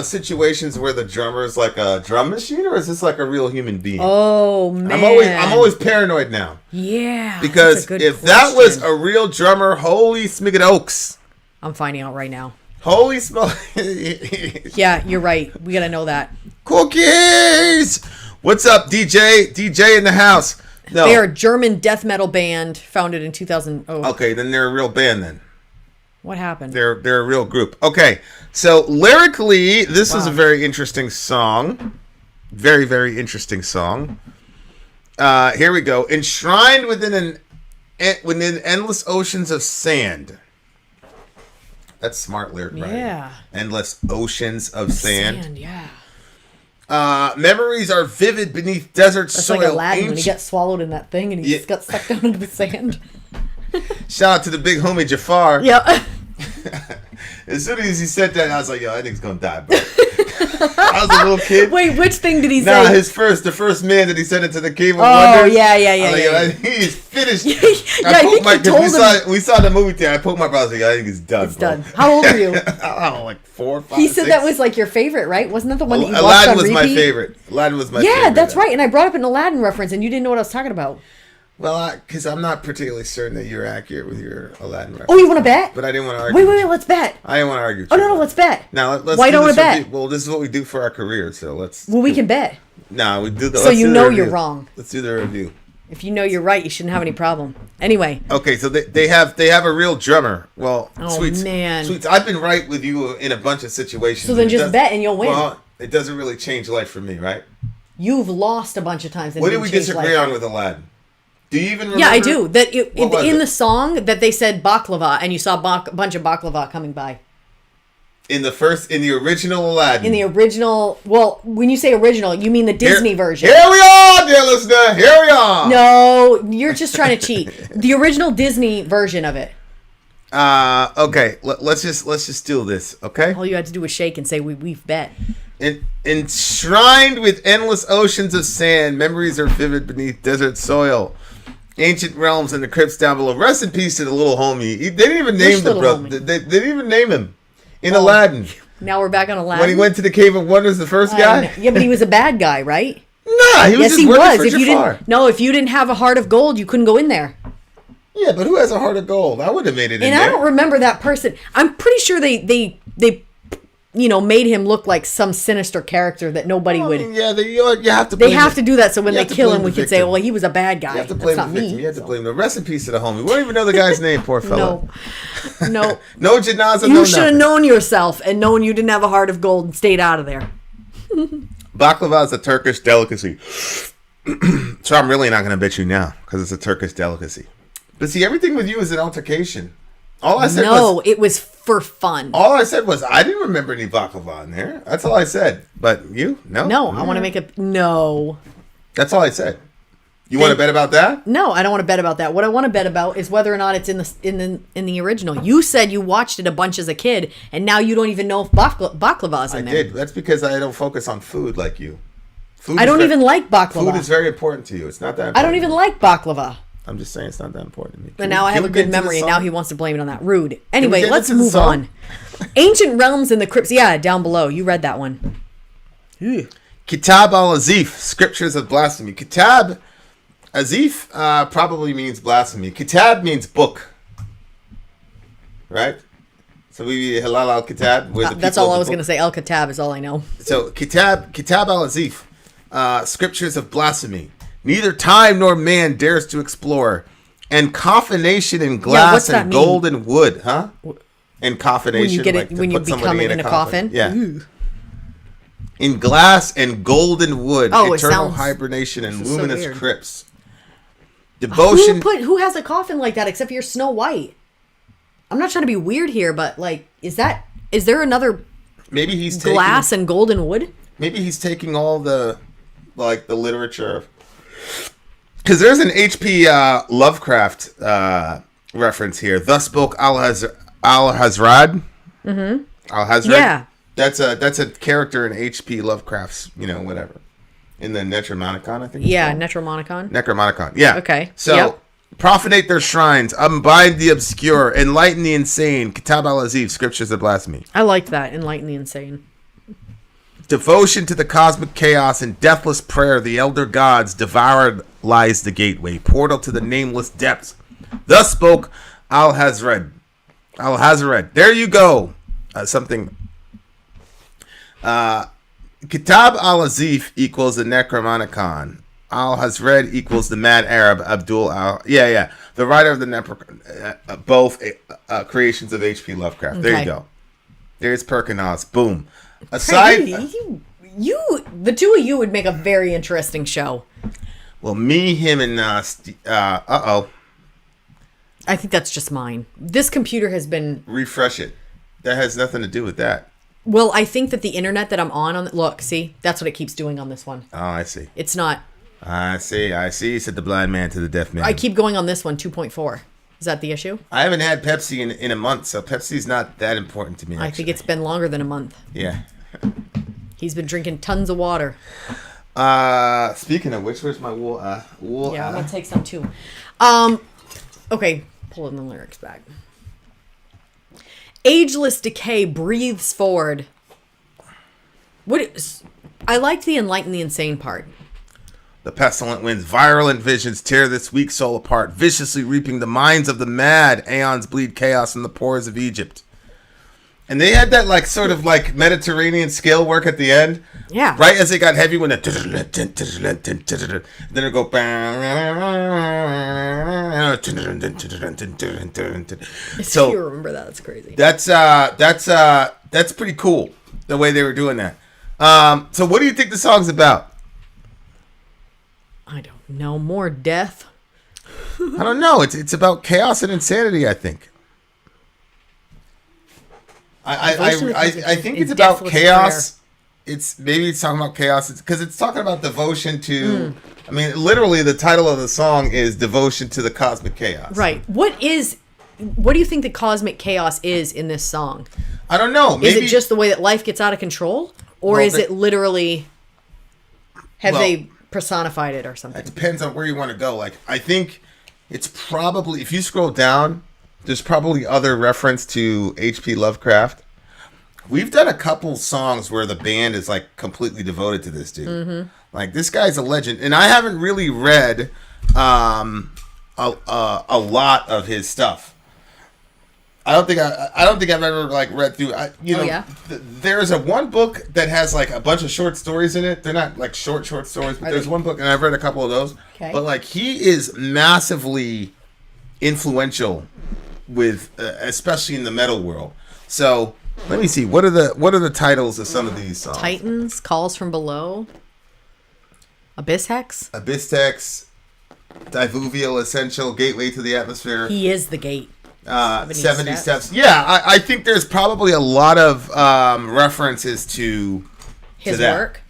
situations where the drummer is like a drum machine, or is this like a real human being? Oh man, I'm always paranoid now. Yeah, because if that was a real drummer, holy smigget oaks. I'm finding out right now. Holy smoke. Yeah, you're right. We gotta know that. Cookies. What's up, DJ? DJ in the house. No. They are a German death metal band founded in 2000. Oh. Okay, then they're a real band then. What happened? They're a real group. Okay, so lyrically, this is a very interesting song. Very, very interesting song. Here we go. Enshrined within endless oceans of sand. That's smart lyric writing. Yeah. Endless oceans of sand. Yeah. Memories are vivid beneath desert soil. That's like Aladdin when he got swallowed in that thing and he just got sucked down into the sand. Shout out to the big homie Jafar. Yeah. As soon as he said that, I was like, yo, that nigga's gonna die, bro. I was a little kid. Wait, which thing did he say? Nah, the first man that he sent into the Cave of Wonders. Wonders. Yeah. He's finished. We saw the movie today. I poked my brother. I think he's done. It's done. How old were you? I don't know, like 4 or 5. He said 6. That was like your favorite, right? Wasn't that the one that you watched Aladdin on was repeat? my favorite. Aladdin was my favorite. Yeah, that's right. And I brought up an Aladdin reference, and you didn't know what I was talking about. Well, because I'm not particularly certain that you're accurate with your Aladdin reference. Oh, you want to bet? But I didn't want to argue. Wait, let's bet. I didn't want to argue. Oh, no, let's bet. Now, let's Why don't we bet? Well, this is what we do for our career, so let's... Well, we can bet. No, we do the... So you know you're wrong. Let's do the review. If you know you're right, you shouldn't have any problem. Anyway. Okay, so they have a real drummer. Well, Sweets, man. Sweets, I've been right with you in a bunch of situations. So then just bet and you'll win. Well, it doesn't really change life for me, right? You've lost a bunch of times. What did we disagree on with Aladdin? Do you even remember? Yeah, I do. That in the song that they said baklava, and you saw a bunch of baklava coming by. In the original Aladdin. In the original, well, when you say original, you mean the Disney version. Here we are, dear listener. Here we are. No, you're just trying to cheat. The original Disney version of it. Okay. Let's just do this. Okay. All you had to do was shake and say we've bet. Enshrined with endless oceans of sand, memories are vivid beneath desert soil. Ancient realms and the crypts down below. Rest in peace to the little homie. They didn't even name the brother. They didn't even name him in Aladdin. Now we're back on Aladdin. When he went to the Cave of Wonders, the first guy. Yeah, but he was a bad guy, right? Nah, he was just working for Jafar. If you didn't have a heart of gold, you couldn't go in there. Yeah, but who has a heart of gold? I would have made it in there. And I don't remember that person. I'm pretty sure they made him look like some sinister character that nobody would. Yeah, you have to. They have to do that so when they kill him, we can say, "Well, he was a bad guy." You have to blame the victim. You have to blame the rest in peace to the homie. We don't even know the guy's name. Poor fellow. No. No janaza. You should have known yourself and known you didn't have a heart of gold and stayed out of there. Baklava is a Turkish delicacy, so I'm really not going to bet you now because it's a Turkish delicacy. But see, everything with you is an altercation. All I said No, was... it was for fun. All I said was, I didn't remember any baklava in there. That's all I said. But you? No? No, I want to make a... No. That's all I said. You want to bet about that? No, I don't want to bet about that. What I want to bet about is whether or not it's in the original. You said you watched it a bunch as a kid, and now you don't even know if baklava's in there. I did. That's because I don't focus on food like you. I don't even like baklava. Food is very important to you. It's not that important. I don't even like baklava. I'm just saying it's not that important to me. But now I have a good memory, and now he wants to blame it on that. Rude. we Anyway, get let's into the move song? on. Ancient Realms in the Crypts. Yeah, down below. You read that one. Kitab al-Azif, Scriptures of Blasphemy. Kitab, Azif probably means blasphemy. Kitab means book. Right? So we halal al-Kitab. That's all I was going to say. El-Kitab is all I know. So Kitab al-Azif, Scriptures of Blasphemy. Neither time nor man dares to explore. And coffination in glass and gold and wood. Huh? And coffination. When you get it, like when you become in a coffin? Yeah. Ooh. In glass and golden wood, eternal hibernation and luminous crypts. Devotion. Who has a coffin like that except for your Snow White? I'm not trying to be weird here, but like, is there another? Maybe he's glass and golden wood. Maybe he's taking all the literature, because there's an H.P. Lovecraft reference here. Thus spoke Al-Hazrad. Mm-hmm. Al-Hazrad. Yeah. That's a character in H.P. Lovecraft's, whatever. In the Necronomicon, I think. Yeah, Necronomicon. Necronomicon, yeah. Okay. So, profanate their shrines, unbind the obscure, enlighten the insane. Kitab al-Azif, Scriptures of Blasphemy. I liked that, enlighten the insane. Devotion to the cosmic chaos and deathless prayer, the elder gods, devoured lies the gateway, portal to the nameless depths. Thus spoke Al-Hazrad. Al-Hazrad. There you go. Something... Kitab al-Azif equals the Necronomicon. Al-Hazred equals the Mad Arab Abdul al... Yeah. The writer of the both creations of H.P. Lovecraft. Okay. There you go. There's Perkinoz. Boom. Aside... You, the two of you would make a very interesting show. Well, me, him, and... uh-oh. I think that's just mine. This computer has been... Refresh it. That has nothing to do with that. Well, I think that the internet that I'm on look, see, that's what it keeps doing on this one. Oh, I see. It's not. I see, said the blind man to the deaf man. I keep going on this one, 2.4. Is that the issue? I haven't had Pepsi in a month, so Pepsi's not that important to me, actually. I think it's been longer than a month. Yeah. He's been drinking tons of water. Speaking of which, where's my wool? Yeah, I'm going to take some, too. Okay, pulling the lyrics back. Ageless decay breathes forward. I like the enlighten the insane part. The pestilent winds, virulent visions tear this weak soul apart, viciously reaping the minds of the mad. Aeons bleed chaos in the pores of Egypt. And they had that sort of Mediterranean scale work at the end. Yeah. Right as it got heavy, when then it go. So you remember that? That's crazy. That's pretty cool, the way they were doing that. So what do you think the song's about? I don't know. More death. I don't know. It's about chaos and insanity, I think. I think it's about chaos. Prayer. It's talking about chaos because it's talking about devotion to. I mean, literally, the title of the song is "Devotion to the Cosmic Chaos." Right. What do you think the cosmic chaos is in this song? I don't know. Is it just the way that life gets out of control, or is it literally? Have they personified it or something? It depends on where you want to go. I think it's probably, if you scroll down, there's probably other reference to H.P. Lovecraft. We've done a couple songs where the band is completely devoted to this dude. Mm-hmm. This guy's a legend, and I haven't really read a lot of his stuff. I don't think I've ever read through. There's one book that has a bunch of short stories in it. They're not short stories, but there's one book, and I've read a couple of those. Okay. But he is massively influential with, especially in the metal world. So let me see. What are the titles of some of these songs? Titans, Calls from Below, Abyss Hex. Diluvial essential gateway to the atmosphere. He is the gate. 70 steps. Yeah, I think there's probably a lot of references to His that. work.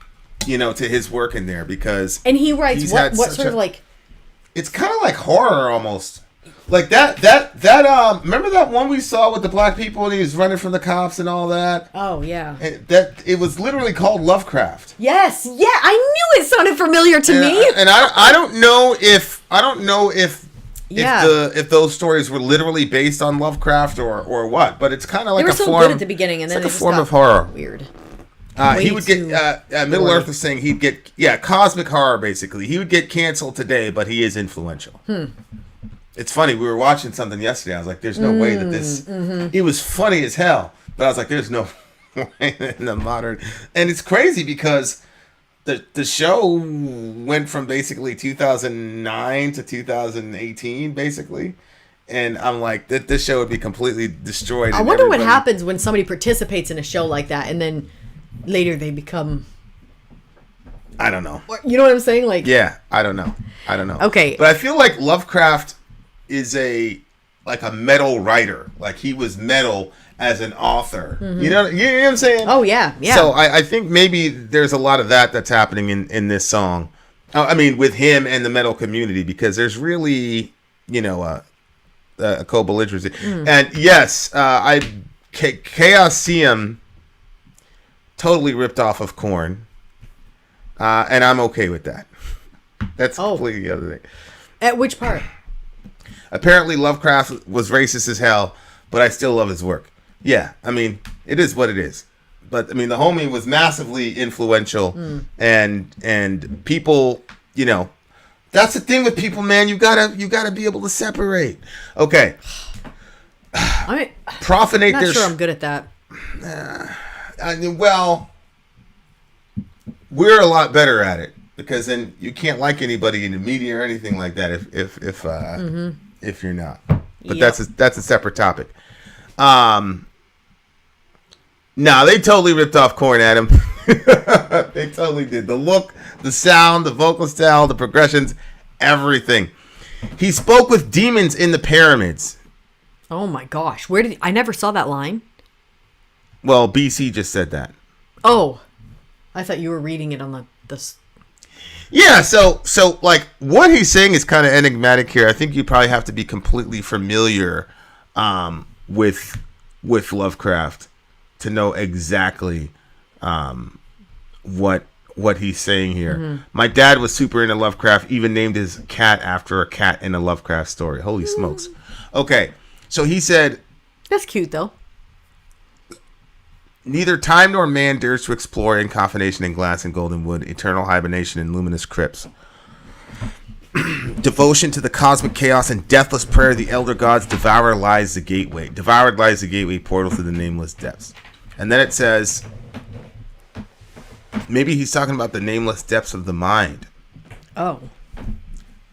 You know, to his work in there because And he writes he's what had sort such of like it's kind of like horror almost. Like that remember that one we saw with the black people and he was running from the cops and all that? oh yeah. And that it was literally called Lovecraft. Yes, yeah, I knew it sounded familiar to me. And I don't know if Yeah. if those stories were literally based on Lovecraft or what, but it's kind of like They were a so form good at the beginning, and then like a they just form got of horror. Weird. He Way would get too Middle gory. Earth was saying he'd get cosmic horror basically. He would get canceled today, but he is influential. It's funny. We were watching something yesterday. I was like, "There's no way that this." Mm-hmm. It was funny as hell, but I was like, "There's no way in the modern." And it's crazy because the show went from basically 2009 to 2018, basically. And I'm like, this show would be completely destroyed. I wonder what happens when somebody participates in a show like that, and then later they become. I don't know. You know what I'm saying? Like, Yeah, I don't know. Okay. But I feel like Lovecraft is a metal writer. Like he was metal as an author. You know what I'm saying? oh yeah, yeah. So I think maybe there's a lot of that's happening in this song. I mean, with him and the metal community, because there's really, a co-belligerency. And yes, Chaosium totally ripped off of Korn. And I'm okay with that. That's completely the other thing. At which part? Apparently Lovecraft was racist as hell, but I still love his work. Yeah, I mean, it is what it is. But I mean, the homie was massively influential, and people, that's the thing with people, man. You gotta be able to separate. Okay. Profanate. I'm not sure I'm good at that. Well, we're a lot better at it because then you can't like anybody in the media or anything like that if you're not. But Yep. that's a separate topic. No, they totally ripped off Korn, Adam. They totally did. The look, the sound, the vocal style, the progressions, everything. He spoke with demons in the pyramids. Oh my gosh, I never saw that line. Well, BC just said that. Oh, I thought you were reading it on the. Yeah, so like what he's saying is kind of enigmatic here. I think you probably have to be completely familiar with Lovecraft to know exactly what he's saying here. Mm-hmm. My dad was super into Lovecraft, even named his cat after a cat in a Lovecraft story. Holy smokes. Okay, so he said, That's cute though. neither time nor man dares to explore inconfination in glass and golden wood, eternal hibernation in luminous crypts. Devotion to the cosmic chaos and deathless prayer of the elder gods, devoured lies the gateway portal to the nameless depths. And then it says, maybe he's talking about the nameless depths of the mind. Oh.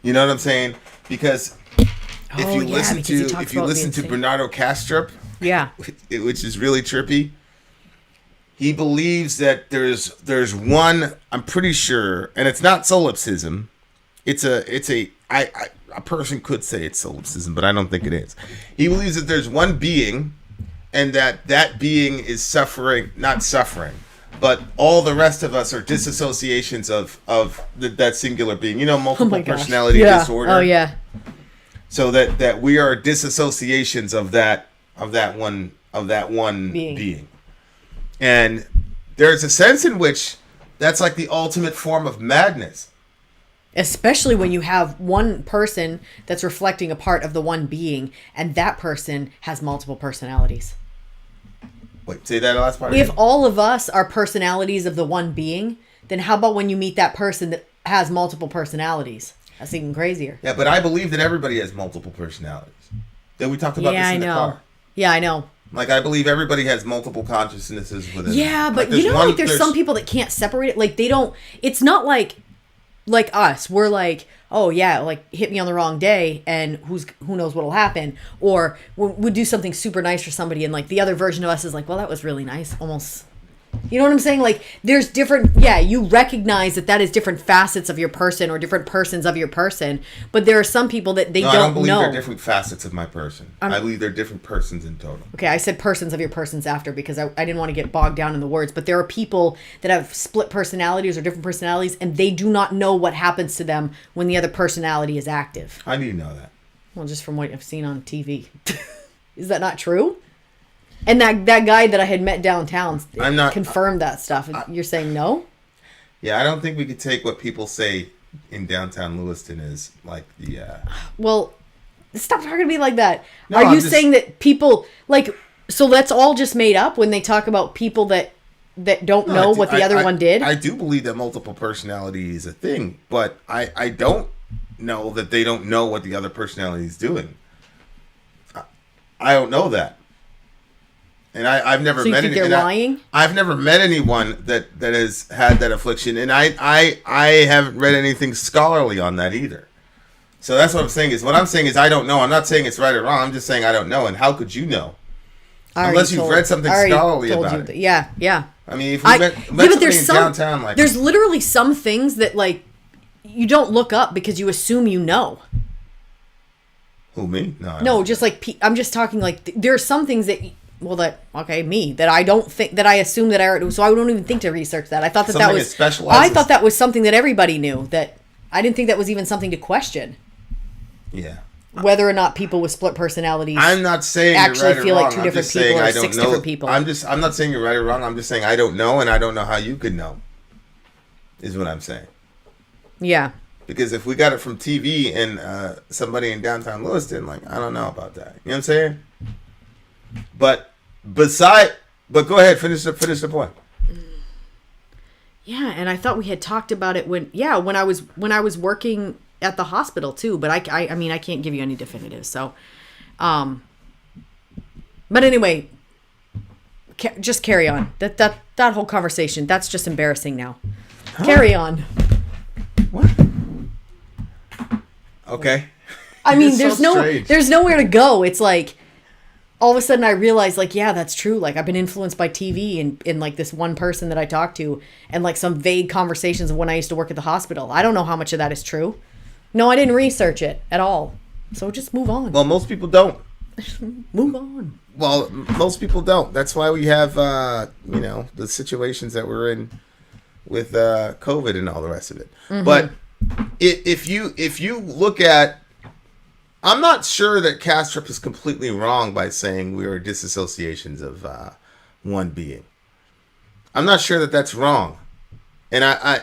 You know what I'm saying? Because if you listen to Bernardo Kastrup, Yeah. which is really trippy, he believes that there's one, I'm pretty sure, and it's not solipsism. A person could say it's solipsism, but I don't think it is. He believes that there's one being, and that being is not suffering, but all the rest of us are disassociations of that singular being. Multiple personality disorder. Oh yeah. So that we are disassociations of that one being. And there's a sense in which that's like the ultimate form of madness. Especially when you have one person that's reflecting a part of the one being, and that person has multiple personalities. Wait, say that last part If again. all of us are personalities of the one being, then how about when you meet that person that has multiple personalities? That's even crazier. Yeah, but I believe that everybody has multiple personalities. That we talked about this in the car. Yeah, I know. Like, I believe everybody has multiple consciousnesses within Yeah, them. but Like, there's some people that can't separate it. Like, they don't, it's not like us. We're like, oh yeah, like hit me on the wrong day and who knows what'll happen. Or we'll do something super nice for somebody and like the other version of us is like, well, that was really nice. Almost You know what I'm saying? Like, there's different, you recognize that is different facets of your person or different persons of your person. But there are some people that they don't know. I don't believe they're different facets of my person. I believe they're different persons in total. Okay, I said persons of your persons after because I didn't want to get bogged down in the words. But there are people that have split personalities or different personalities, and they do not know what happens to them when the other personality is active. I need to know that. Well, just from what I've seen on TV. Is that not true? And that guy that I had met downtown confirmed that stuff. You're saying no? Yeah, I don't think we could take what people say in downtown Lewiston as like the... Well, stop talking to me like that. No, Are you saying that people... like? So that's all just made up when they talk about people that don't know what the other one did? I do believe that multiple personality is a thing, but I don't know that they don't know what the other personality is doing. I don't know that. And I've never met anyone. They're lying? I've never met anyone that has had that affliction, and I haven't read anything scholarly on that either. So that's what I'm saying is I don't know. I'm not saying it's right or wrong. I'm just saying I don't know. And how could you know? Unless you've read something scholarly about it. Yeah. I mean, if we met somebody in downtown, like there's literally some things that like you don't look up because you assume you know. Who, me? No, just like I'm just talking like there are some things that. Well, that I don't think that I assume that I already, so I don't even think to research that. I thought that was I thought that was something that everybody knew. That I didn't think that was even something to question. Yeah. Whether or not people with split personalities, I'm not saying actually you're right feel or like wrong. two different people or six different people. I'm not saying you're right or wrong. I'm just saying I don't know, and I don't know how you could know. Is what I'm saying. Yeah. Because if we got it from TV and somebody in downtown Lewiston, like I don't know about that. You know what I'm saying? But go ahead, finish the point. Yeah, and I thought we had talked about it when I was working at the hospital too, but I mean I can't give you any definitive. So but anyway, just carry on. That whole conversation, that's just embarrassing now. Huh? Carry on. What? Okay. I mean, there's nowhere to go. It's like all of a sudden I realized, like, yeah, that's true. Like, I've been influenced by TV and like this one person that I talked to and like some vague conversations of when I used to work at the hospital. I don't know how much of that is true. No, I didn't research it at all. So just move on. Well, most people don't. Move on. Well, most people don't. That's why we have, the situations that we're in with COVID and all the rest of it. Mm-hmm. But if you look at, I'm not sure that Kastrup is completely wrong by saying we are disassociations of one being. I'm not sure that that's wrong. And I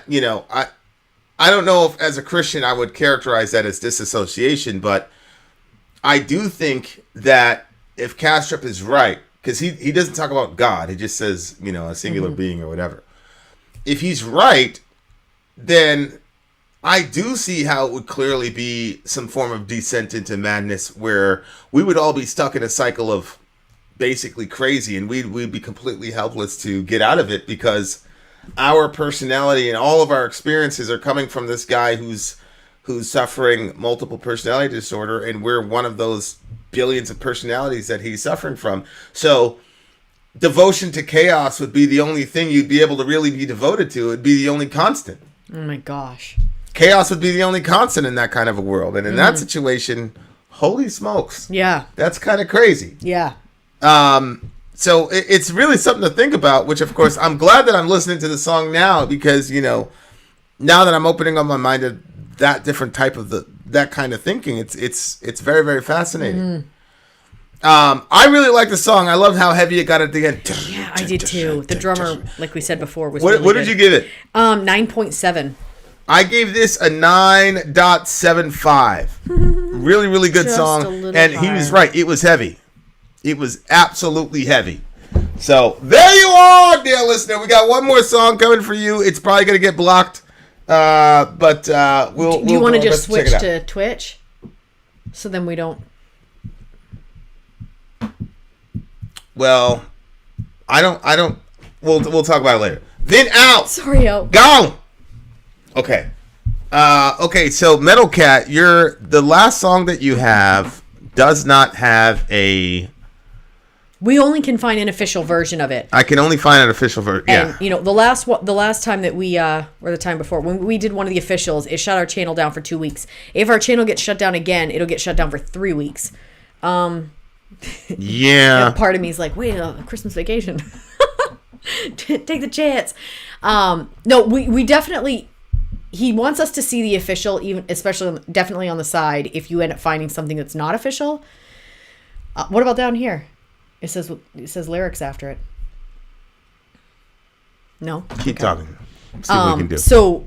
don't know if as a Christian I would characterize that as disassociation, but I do think that if Kastrup is right, because he doesn't talk about God, he just says, a singular being or whatever. If he's right, then I do see how it would clearly be some form of descent into madness where we would all be stuck in a cycle of basically crazy and we'd be completely helpless to get out of it because our personality and all of our experiences are coming from this guy who's suffering multiple personality disorder, and we're one of those billions of personalities that he's suffering from. So devotion to chaos would be the only thing you'd be able to really be devoted to. It'd be the only constant. Oh my gosh. Chaos would be the only constant in that kind of a world. And in that situation, holy smokes. Yeah. That's kind of crazy. Yeah. So it's really something to think about, which of course I'm glad that I'm listening to the song now because, now that I'm opening up my mind to that different type of that kind of thinking, it's very, very fascinating. I really like the song. I love how heavy it got at the end. Yeah, I did too. The drummer, like we said before, was what did you give it? 9.7. I gave this a 9.75. Really, really good song. And he was right. It was heavy. It was absolutely heavy. So there you are, dear listener. We got one more song coming for you. It's probably going to get blocked. But we'll. Do you want to just switch to Twitch? So then we don't. Well, I don't. We'll talk about it later. Then out. Sorry, out. Gone. Okay. Okay. So Metal Cat, the last song that you have does not have a We only can find an official version of it. I can only find an official version. And, Yeah. you know, the last time that we, or the time before, when we did one of the officials, it shut our channel down for 2 weeks. If our channel gets shut down again, it'll get shut down for 3 weeks. Yeah. Part of me is like, wait, Christmas vacation. Take the chance. No, we definitely, he wants us to see the official, even especially definitely on the side, if you end up finding something that's not official. What about down here? It says lyrics after it. No? Keep talking. See what we can do. So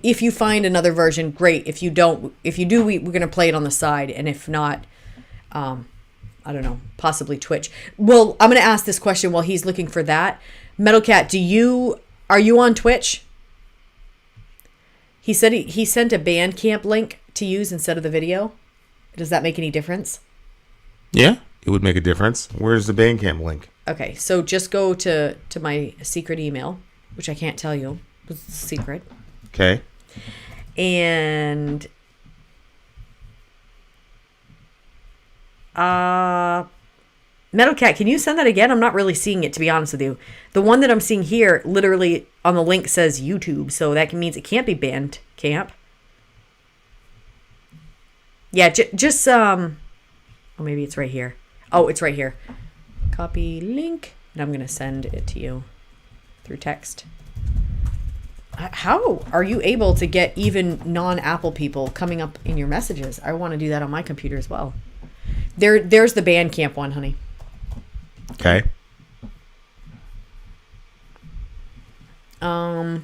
if you find another version, great. If you don't, if you do, we're going to play it on the side. And if not, I don't know, possibly Twitch. Well, I'm going to ask this question while he's looking for that. Metal Cat, are you on Twitch? He said he sent a Bandcamp link to use instead of the video. Does that make any difference? Yeah, it would make a difference. Where's the Bandcamp link? Okay, so just go to my secret email, which I can't tell you. It's a secret. Okay. And Metal Cat, can you send that again? I'm not really seeing it, to be honest with you. The one that I'm seeing here, literally on the link says YouTube, so that means it can't be Bandcamp. Yeah, just oh, maybe it's right here. Oh, it's right here. Copy link, and I'm gonna send it to you through text. How are you able to get even non-Apple people coming up in your messages? I want to do that on my computer as well. There's the Bandcamp one, honey. Okay. All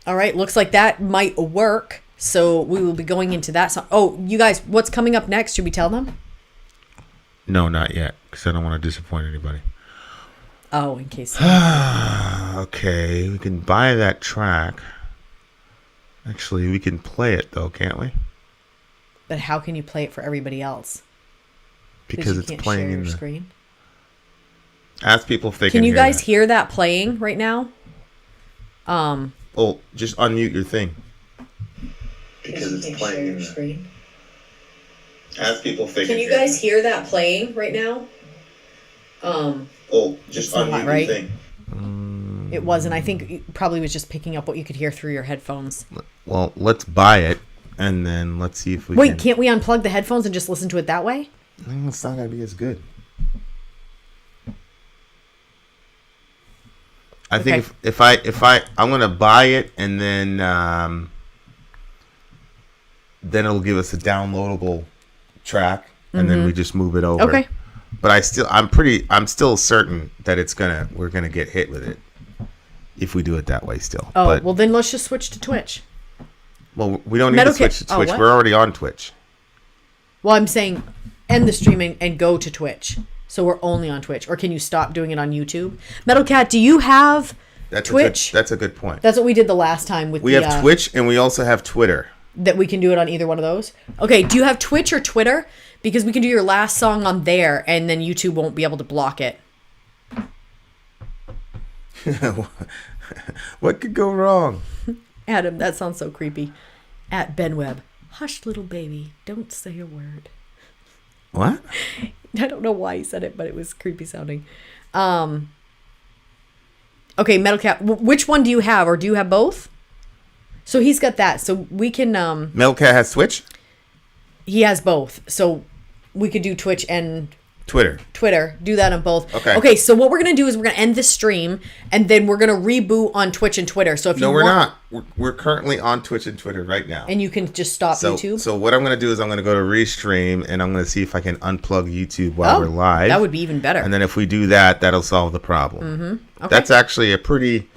right, looks like that might work. So we will be going into that song. Oh, you guys, what's coming up next? Should we tell them? No, not yet, because I don't want to disappoint anybody. Oh, in case. Okay, we can buy that track. Actually, we can play it, though, can't we? But how can you play it for everybody else? Because it's playing in the screen. Ask people if they Can you hear guys that. hear that playing right now? Oh, just unmute your thing. Because it's playing in the screen. Ask people if they Can you guys hear that playing right now? Just unmute not, right? your thing. It wasn't. I think it probably was just picking up what you could hear through your headphones. Well, let's buy it, and then let's see if we Wait, can't we unplug the headphones and just listen to it that way? It's not going to be as good. I think if I'm going to buy it, and then it'll give us a downloadable track, and then we just move it over. Okay. But I'm still certain that we're gonna get hit with it if we do it that way still. Oh, but, well then let's just switch to Twitch. Well, we don't need to switch to Twitch. We're already on Twitch. Well, I'm saying end the streaming and go to Twitch. So we're only on Twitch. Or can you stop doing it on YouTube? Metal Cat, do you have Twitch? That's a good point. That's what we did the last time with We have Twitch and we also have Twitter. That we can do it on either one of those? Okay, do you have Twitch or Twitter? Because we can do your last song on there and then YouTube won't be able to block it. What could go wrong? Adam, that sounds so creepy. At Ben Webb. Hush, little baby. Don't say a word. What? I don't know why he said it, but it was creepy sounding. Okay, Metal Cat. Which one do you have? Or do you have both? So he's got that. So we can... Metal Cat has Twitch? He has both. So we could do Twitch and... Twitter. Do that on both. Okay. Okay, so what we're going to do is we're going to end this stream, and then we're going to reboot on Twitch and Twitter. So if we're not. We're currently on Twitch and Twitter right now. And you can just stop YouTube? So what I'm going to do is I'm going to go to Restream, and I'm going to see if I can unplug YouTube while we're live. That would be even better. And then if we do that, that'll solve the problem. Mm-hmm. Okay. That's actually it's pretty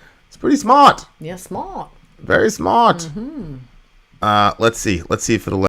smart. Yeah, smart. Very smart. Mm-hmm. Let's see if it'll